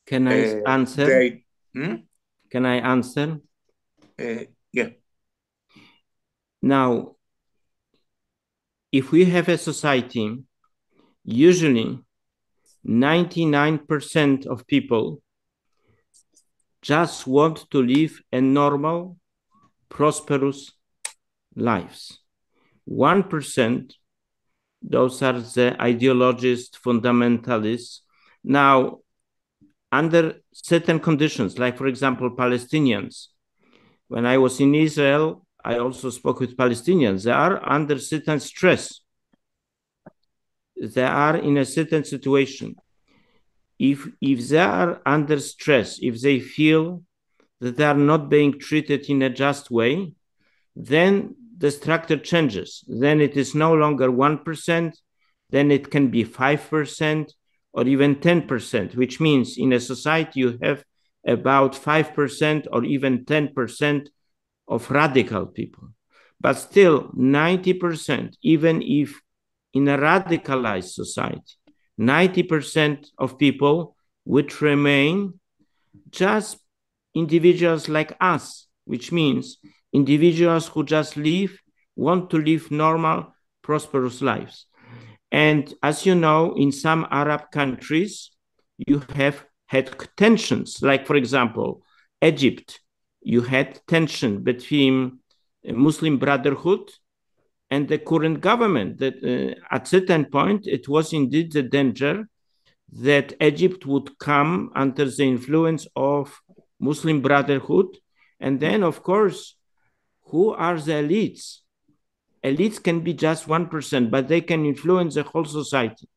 Speaker 2: Can I answer? Can I answer?
Speaker 3: Yeah.
Speaker 2: Now, if we have a society, usually 99% of people just want to live a normal, prosperous lives. 1%, those are the ideologists, fundamentalists. Now, under certain conditions, like for example, Palestinians, when I was in Israel, I also spoke with Palestinians. They are under certain stress. They are in a certain situation. If they are under stress, if they feel that they are not being treated in a just way, then the structure changes. Then it is no longer 1%, then it can be 5% or even 10%, which means in a society you have about 5% or even 10% of radical people. But still 90%, even if in a radicalized society, 90% of people would remain just individuals like us, which means individuals who just want to live normal, prosperous lives. And as you know, in some Arab countries, you have had tensions, like for example, Egypt, you had tension between Muslim Brotherhood and the current government, that at certain point, it was indeed the danger that Egypt would come under the influence of Muslim Brotherhood. And then, of course, who are the elites? Elites can be just 1%, but they can influence the whole society.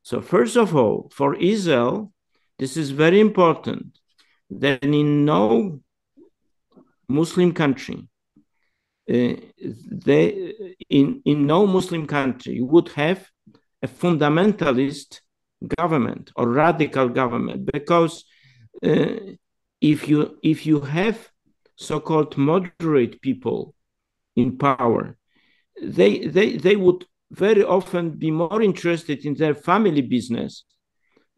Speaker 2: So first of all, for Israel, this is very important that in no Muslim country, in no Muslim country would have a fundamentalist government or radical government, because if you have so-called moderate people in power, they would very often be more interested in their family business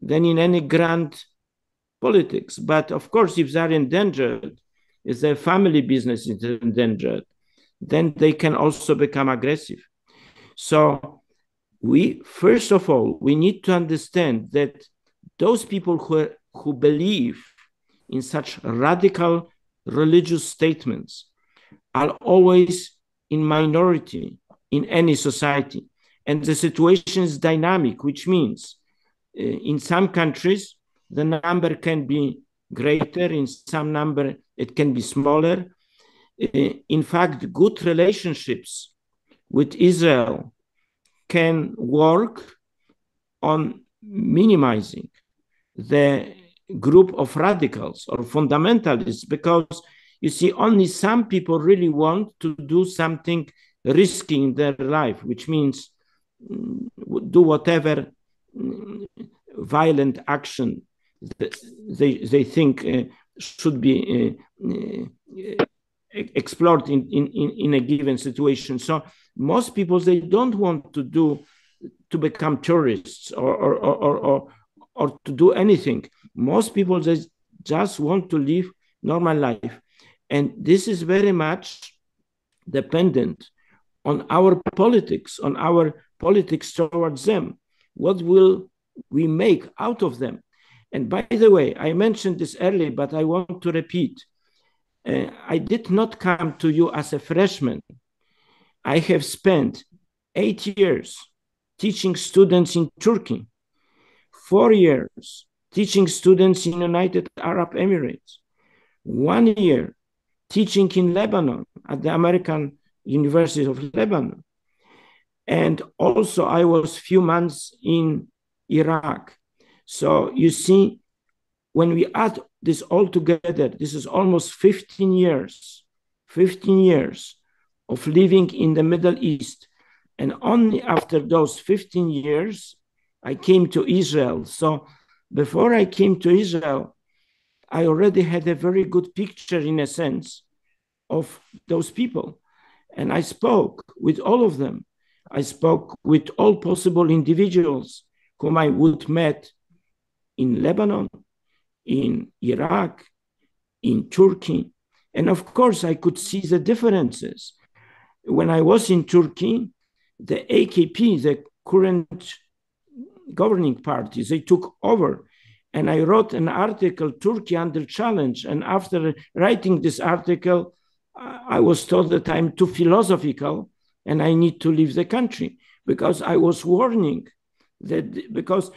Speaker 2: than in any grand politics. But of course, if they're endangered, if their family business is endangered, then they can also become aggressive. So first of all, we need to understand that those people who believe in such radical religious statements are always in minority in any society. And the situation is dynamic, which means in some countries, the number can be greater, in some number, it can be smaller. In fact, good relationships with Israel can work on minimizing the group of radicals or fundamentalists, because you see, only some people really want to do something risky in their life, which means do whatever violent action they think should be explored in a given situation. So most people, they don't want to become terrorists or to do anything. Most people, they just want to live normal life. And this is very much dependent on our politics towards them. What will we make out of them? And by the way, I mentioned this earlier, but I want to repeat. I did not come to you as a freshman. I have spent 8 years teaching students in Turkey, 4 years teaching students in United Arab Emirates, 1 year teaching in Lebanon at the American University of Lebanon. And also I was a few months in Iraq. So you see, when we add this all together, this is almost 15 years of living in the Middle East. And only after those 15 years, I came to Israel. So before I came to Israel, I already had a very good picture, in a sense, of those people. And I spoke with all of them. I spoke with all possible individuals whom I would met in Lebanon, in Iraq, in Turkey. And of course, I could see the differences. When I was in Turkey, the AKP, the current governing party, they took over. And I wrote an article, Turkey Under Challenge. And after writing this article, I was told that I'm too philosophical and I need to leave the country, because I was warning that, because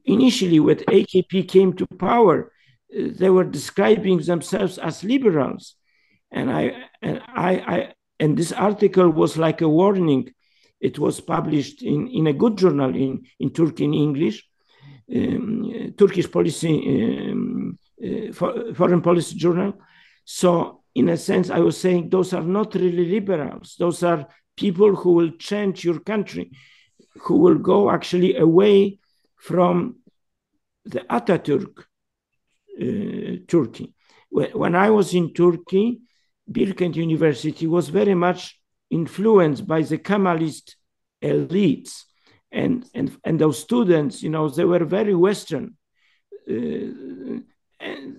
Speaker 2: initially when AKP came to power, they were describing themselves as liberals. And this article was like a warning. It was published in a good journal in Turkey in English, Turkish policy, foreign policy journal. So in a sense, I was saying those are not really liberals. Those are people who will change your country, who will go actually away from the Atatürk Turkey. When I was in Turkey, Bilkent University was very much influenced by the Kemalist elites, and those students, you know, they were very Western. And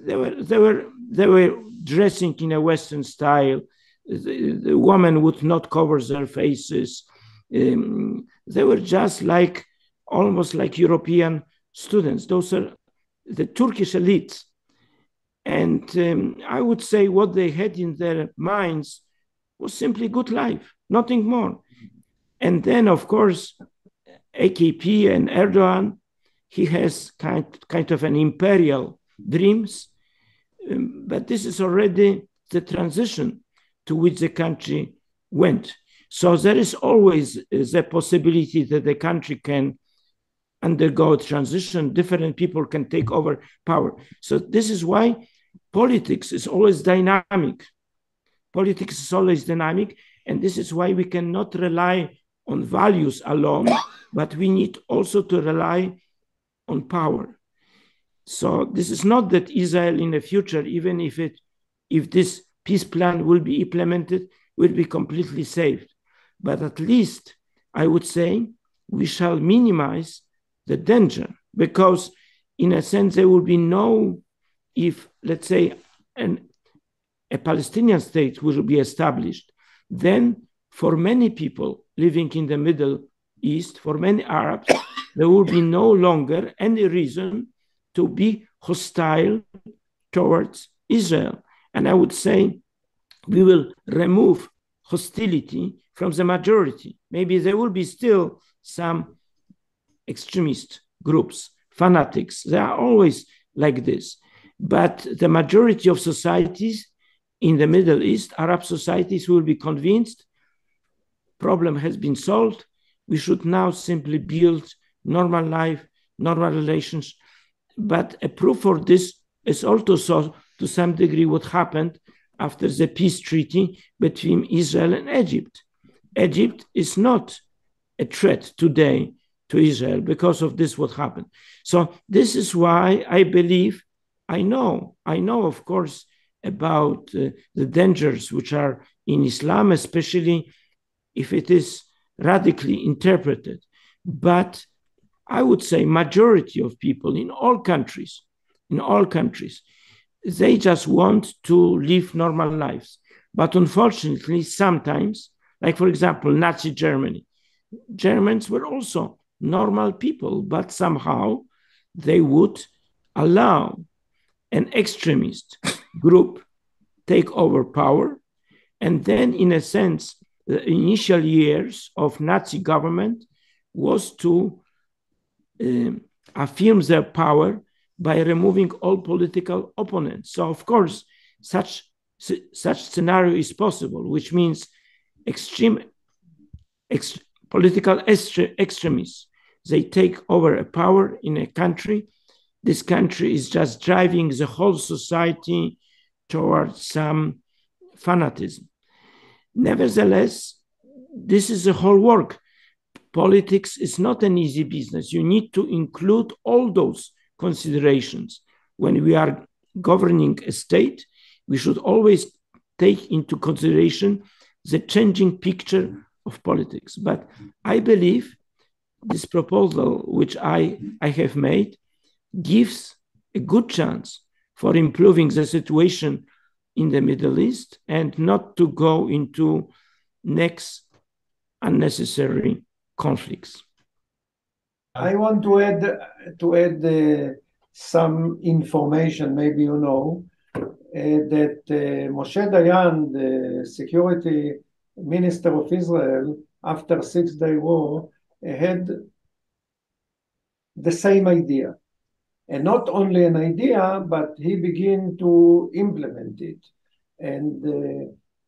Speaker 2: they were dressing in a Western style. The women would not cover their faces. They were just like almost like European students. Those are the Turkish elites. And I would say what they had in their minds was simply good life, nothing more. And then, of course, AKP and Erdogan, he has kind of an imperial dreams, but this is already the transition to which the country went. So there is always the possibility that the country can undergo a transition, different people can take over power. So this is why politics is always dynamic. Politics is always dynamic, and this is why we cannot rely on values alone, but we need also to rely on power. So this is not that Israel in the future, even if this peace plan will be implemented, will be completely saved. But at least I would say we shall minimize the danger, because in a sense there will be no, if let's say a Palestinian state will be established, then for many people living in the Middle East, for many Arabs, there will be no longer any reason to be hostile towards Israel. And I would say we will remove hostility from the majority. Maybe there will be still some extremist groups, fanatics. They are always like this. But the majority of societies in the Middle East, Arab societies, will be convinced problem has been solved. We should now simply build normal life, normal relations. But a proof for this is also to some degree what happened after the peace treaty between Israel and Egypt. Egypt is not a threat today to Israel because of this what happened. So this is why I believe, I know of course about the dangers which are in Islam, especially if it is radically interpreted. But I would say majority of people in all countries, they just want to live normal lives. But unfortunately, sometimes, like for example, Nazi Germany, Germans were also normal people, but somehow they would allow an extremist group take over power. And then in a sense, the initial years of Nazi government was to affirm their power by removing all political opponents. So of course, such scenario is possible, which means political extremists, they take over a power in a country. This country is just driving the whole society towards some fanatism. Nevertheless, this is the whole work. Politics is not an easy business. You need to include all those considerations. When we are governing a state, we should always take into consideration the changing picture of politics. But I believe this proposal, which I have made, gives a good chance for improving the situation in the Middle East and not to go into next unnecessary conflicts.
Speaker 1: I want to add some information, maybe you know, that Moshe Dayan, the security minister of Israel, after Six-Day War, had the same idea. And not only an idea, but he began to implement it and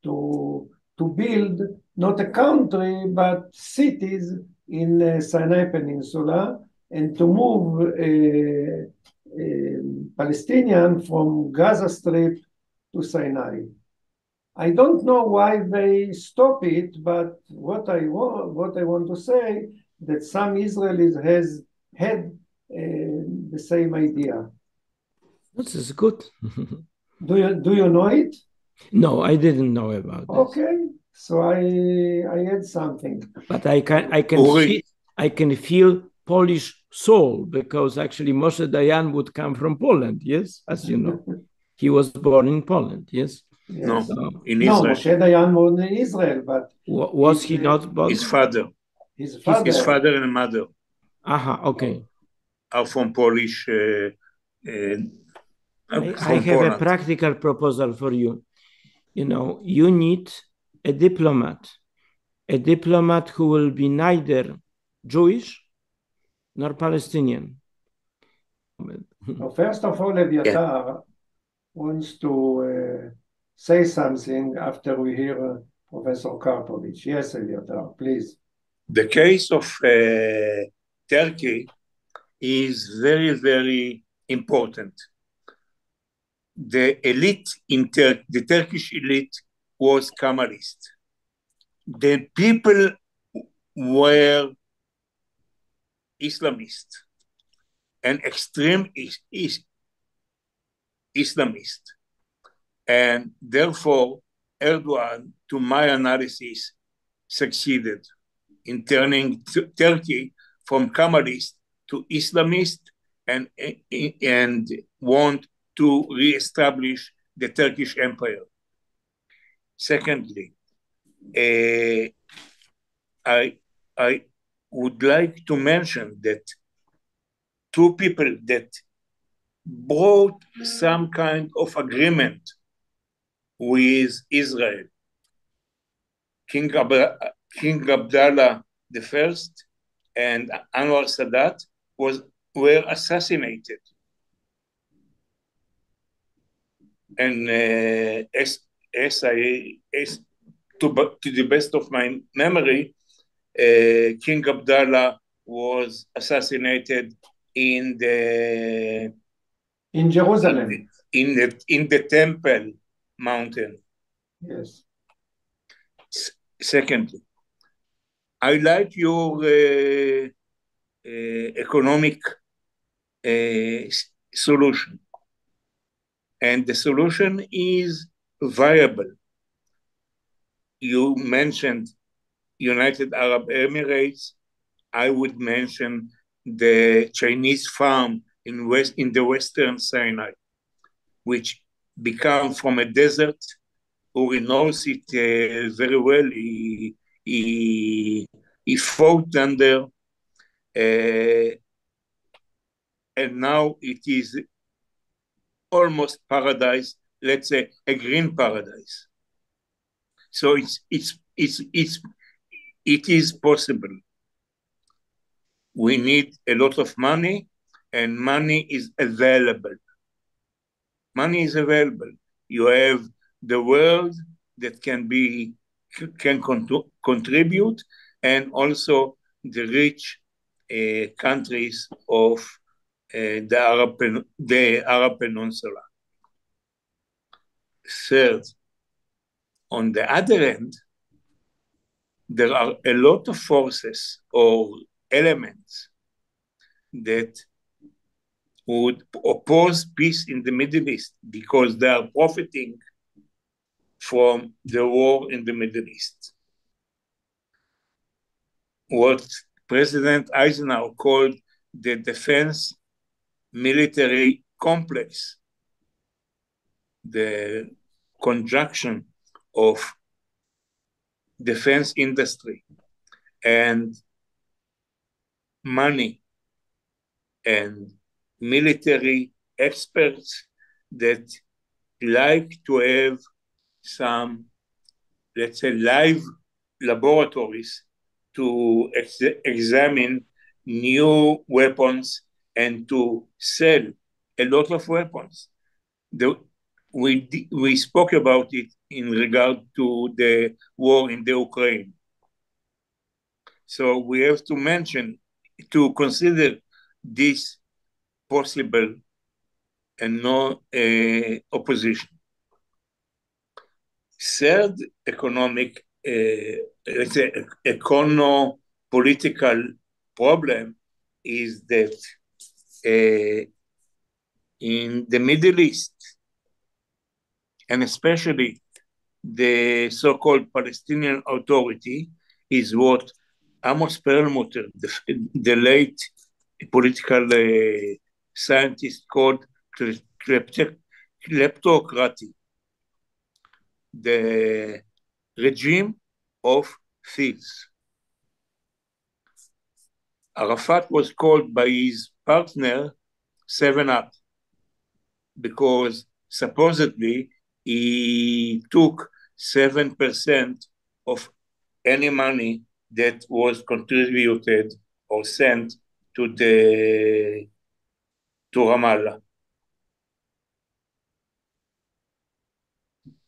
Speaker 1: to build not a country, but cities in Sinai Peninsula, and to move Palestinians from Gaza Strip to Sinai. I don't know why they stop it, but what I want to say that some Israelis had the same idea.
Speaker 2: This is good.
Speaker 1: Do you know it?
Speaker 2: No, I didn't know about this.
Speaker 1: Okay, so I had something.
Speaker 2: But I can feel Polish soul, because actually Moshe Dayan would come from Poland, yes, as you know. He was born in Poland, yes?
Speaker 3: Yes. No, in
Speaker 1: No,
Speaker 3: Israel.
Speaker 1: Moshe Dayan was in Israel, but...
Speaker 2: Was he not born?
Speaker 3: His father.
Speaker 1: His father.
Speaker 3: His father and mother.
Speaker 2: Aha, okay.
Speaker 3: Are from Polish...
Speaker 2: I have a practical proposal for you. You know, you need a diplomat who will be neither Jewish nor Palestinian.
Speaker 1: Well, first of all, Eviatar wants to say something after we hear Professor Karpovich. Yes, Eviatar, please.
Speaker 3: The case of Turkey is very, very important. The elite in Turkey, the Turkish elite, was Kemalist. The people were Islamist and extreme Islamist. And therefore, Erdogan, to my analysis, succeeded in turning Turkey from Kemalist to Islamist and want to re-establish the Turkish Empire. Secondly, I would like to mention that two people that brought some kind of agreement with Israel, King Abdullah I and Anwar Sadat, were assassinated. And to the best of my memory, King Abdullah was assassinated in
Speaker 1: Jerusalem,
Speaker 3: in the Temple Mountain.
Speaker 1: Yes.
Speaker 3: Secondly, I like your economic solution, and the solution is viable. You mentioned United Arab Emirates. I would mention the Chinese farm in the Western Sinai, which became from a desert. Uri knows it very well. He fought under, and now it is almost paradise. Let's say a green paradise. So it is possible. We need a lot of money, and money is available. Money is available. You have the world that can contribute, and also the rich countries of the Arab Peninsula. Third, on the other end, there are a lot of forces or elements that would oppose peace in the Middle East because they are profiting from the war in the Middle East. what President Eisenhower called the defense military complex, the conjunction of defense industry and money and military experts that like to have some, let's say, live laboratories to examine new weapons and to sell a lot of weapons. We spoke about it in regard to the war in the Ukraine. So we have to mention, to consider this possible and no opposition. Third economic, let's say, econo-political problem is that in the Middle East, and especially the so-called Palestinian Authority, is what Amos Perlmutter, the late political scientist, called kleptocracy, the regime of thieves. Arafat was called by his partner 7-Up because supposedly he took 7% of any money that was contributed or sent to Ramallah.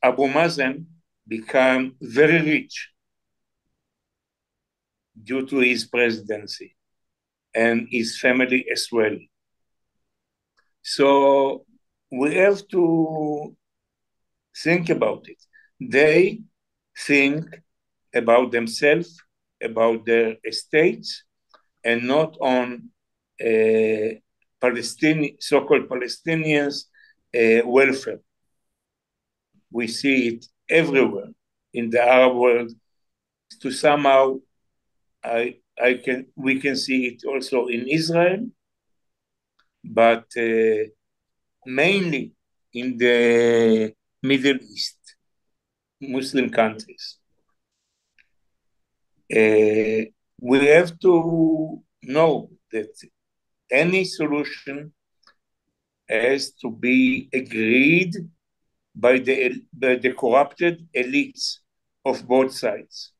Speaker 3: Abu Mazen became very rich due to his presidency and his family as well. So we have to think about it. They think about themselves, about their estates, and not on so-called Palestinians' welfare. We see it everywhere in the Arab world. To somehow, we can see it also in Israel, but mainly in the Middle East, Muslim countries. We have to know that any solution has to be agreed by the corrupted elites of both sides.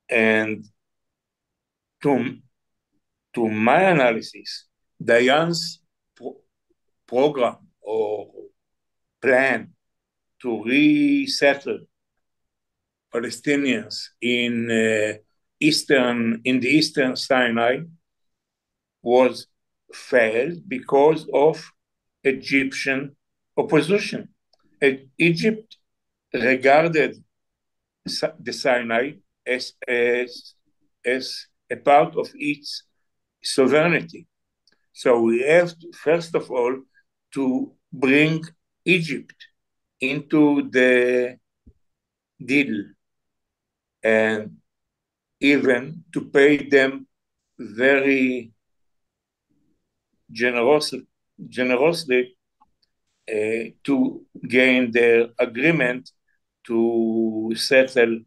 Speaker 3: And to my analysis, Dayan's program or plan to resettle Palestinians in the Eastern Sinai was failed because of Egyptian opposition. Egypt regarded the Sinai as a part of its sovereignty. So we have to, first of all, to bring Egypt into the deal and even to pay them very generously to gain their agreement to settle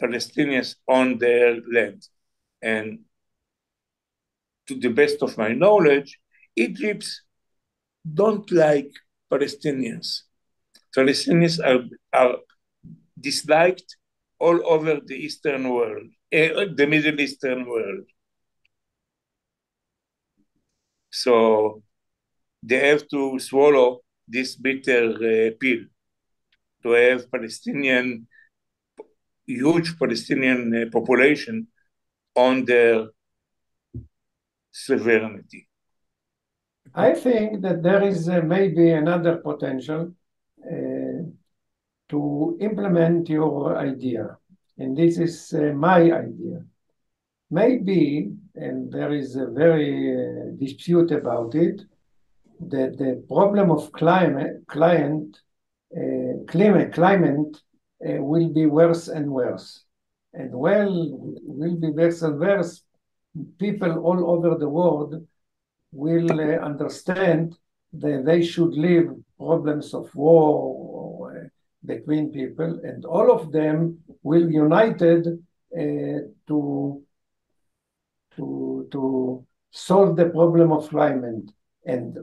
Speaker 3: Palestinians on their land. And to the best of my knowledge, Egypt don't like Palestinians. Palestinians are disliked all over the Eastern world, the Middle Eastern world. So they have to swallow this bitter pill to have huge Palestinian population on their sovereignty.
Speaker 1: I think that there is maybe another potential to implement your idea, and this is my idea. Maybe, and there is a very dispute about it, that the problem of climate will be worse and worse. And will be worse and worse. People all over the world will understand that they should leave problems of war between people, and all of them will united to solve the problem of climate. And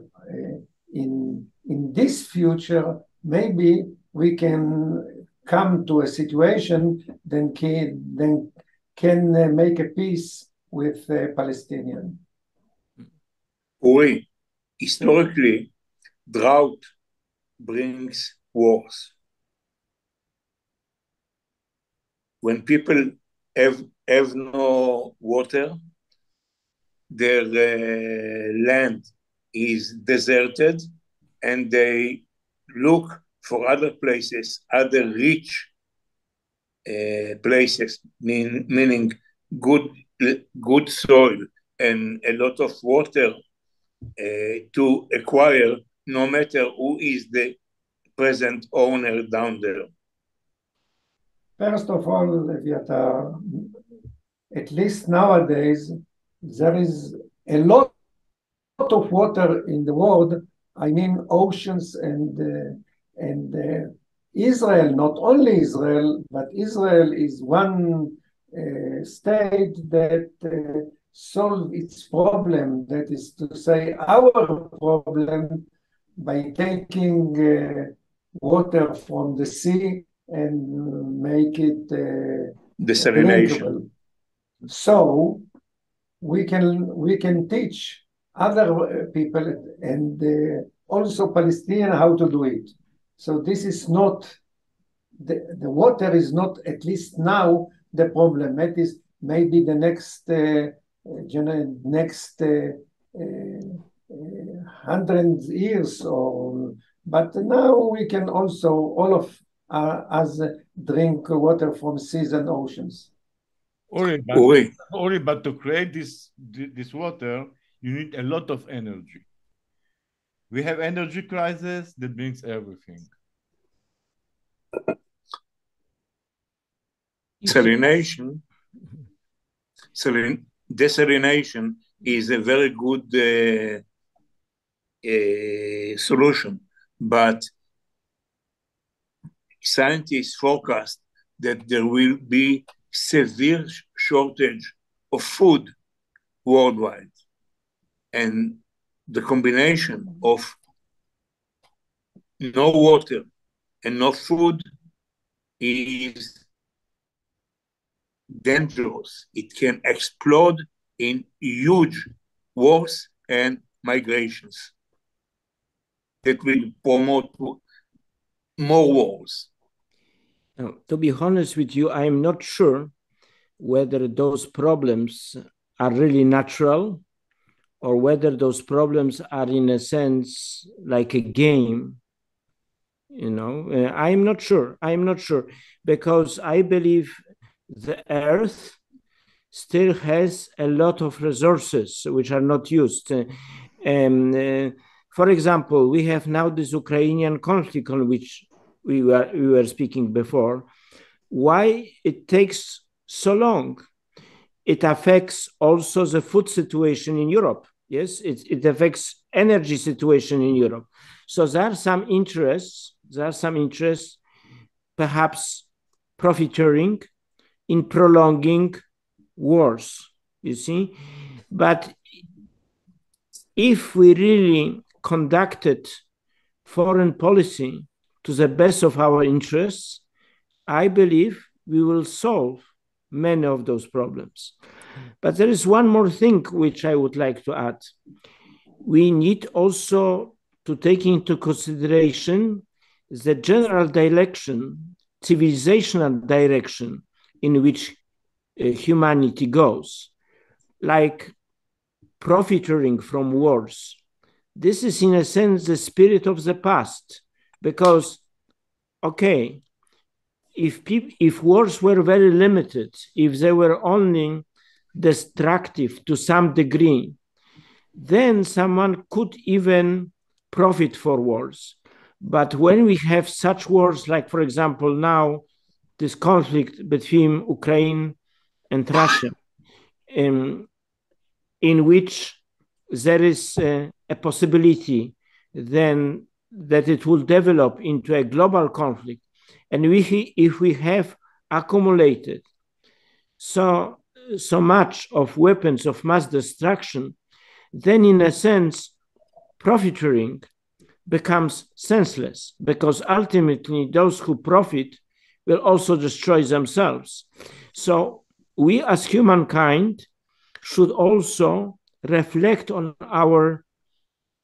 Speaker 1: in this future, maybe we can come to a situation then can make a peace with Palestinians.
Speaker 3: Uri, historically, drought brings wars. When people have no water, their land is deserted, and they look for other places, other rich places, meaning good soil and a lot of water to acquire, no matter who is the present owner down there.
Speaker 1: First of all, Eviatar, at least nowadays, there is a lot of water in the world. I mean, oceans and Israel, not only Israel, but Israel is one state that solve its problem, that is to say our problem, by taking water from the sea and make it
Speaker 3: desalination.
Speaker 1: So we can teach other people and also Palestinians how to do it. So this is not the water is not, at least now, the problem. It is maybe the next 100 years, but now we can also all of us drink water from seas and oceans.
Speaker 4: Ori, but to create this water, you need a lot of energy. We have energy crisis that brings everything.
Speaker 3: Desalination is a very good solution, but scientists forecast that there will be severe shortage of food worldwide, and the combination of no water and no food is dangerous. It can explode in huge wars and migrations that will promote more wars.
Speaker 2: Now, to be honest with you, I'm not sure whether those problems are really natural or whether those problems are in a sense like a game. I'm not sure because I believe the earth still has a lot of resources which are not used. For example, we have now this Ukrainian conflict on which we were speaking before. Why it takes so long? It affects also the food situation in Europe. Yes, it affects energy situation in Europe. So there are some interests, perhaps profiteering in prolonging wars, you see. But if we really conducted foreign policy to the best of our interests, I believe we will solve many of those problems. But there is one more thing which I would like to add. We need also to take into consideration the general direction, civilizational direction in which humanity goes, like profiteering from wars. This is in a sense the spirit of the past, because, okay, if wars were very limited, if they were only destructive to some degree, then someone could even profit for wars. But when we have such wars, like, for example, now this conflict between Ukraine and Russia, in which there is a possibility then that it will develop into a global conflict. And if we have accumulated so much of weapons of mass destruction, then in a sense, profiteering becomes senseless, because ultimately those who profit will also destroy themselves. So we as humankind should also reflect on our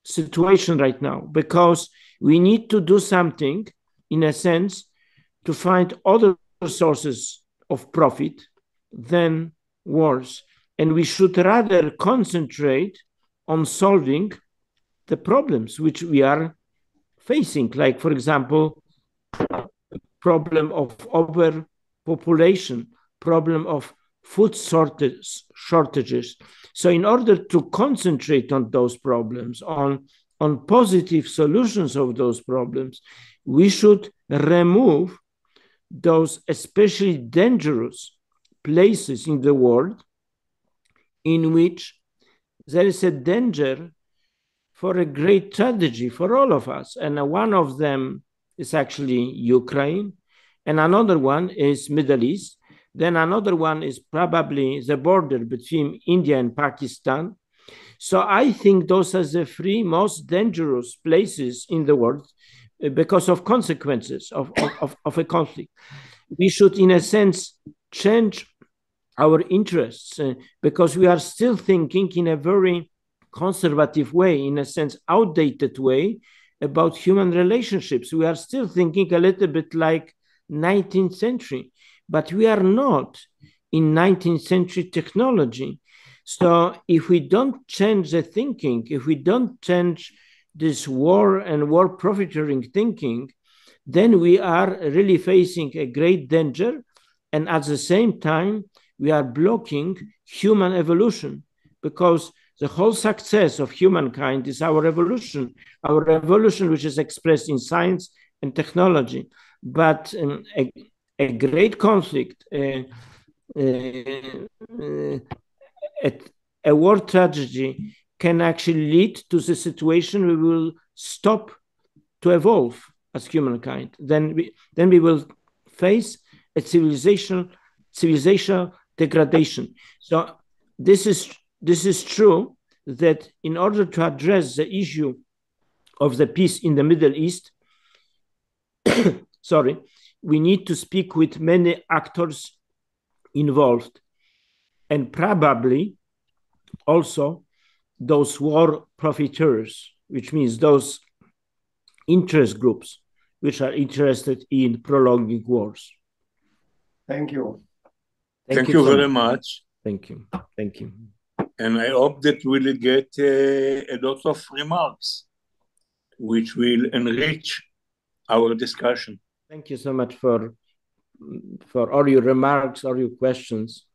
Speaker 2: situation right now, because we need to do something, in a sense, to find other sources of profit than wars. And we should rather concentrate on solving the problems which we are facing, like, for example, problem of overpopulation, problem of food shortages. So in order to concentrate on those problems, on positive solutions of those problems, we should remove those especially dangerous places in the world in which there is a danger for a great tragedy for all of us. And one of them is actually Ukraine, and another one is Middle East. Then another one is probably the border between India and Pakistan. So I think those are the three most dangerous places in the world because of consequences of a conflict. We should, in a sense, change our interests because we are still thinking in a very conservative way, in a sense, outdated way about human relationships. We are still thinking a little bit like 19th century, but we are not in 19th century technology. So if we don't change the thinking, if we don't change this war and war profiteering thinking, then we are really facing a great danger. And at the same time, we are blocking human evolution, because the whole success of humankind is our evolution which is expressed in science and technology. But a great conflict, a war tragedy can actually lead to the situation we will stop to evolve as humankind. Then we will face a civilizational degradation. So this is true, that in order to address the issue of the peace in the Middle East, we need to speak with many actors involved, and probably also those war profiteers, which means those interest groups which are interested in prolonging wars.
Speaker 1: Thank you.
Speaker 3: Thank you very much.
Speaker 2: Thank you. Thank you.
Speaker 3: And I hope that we'll get a lot of remarks which will enrich our discussion.
Speaker 2: Thank you so much for all your remarks, all your questions.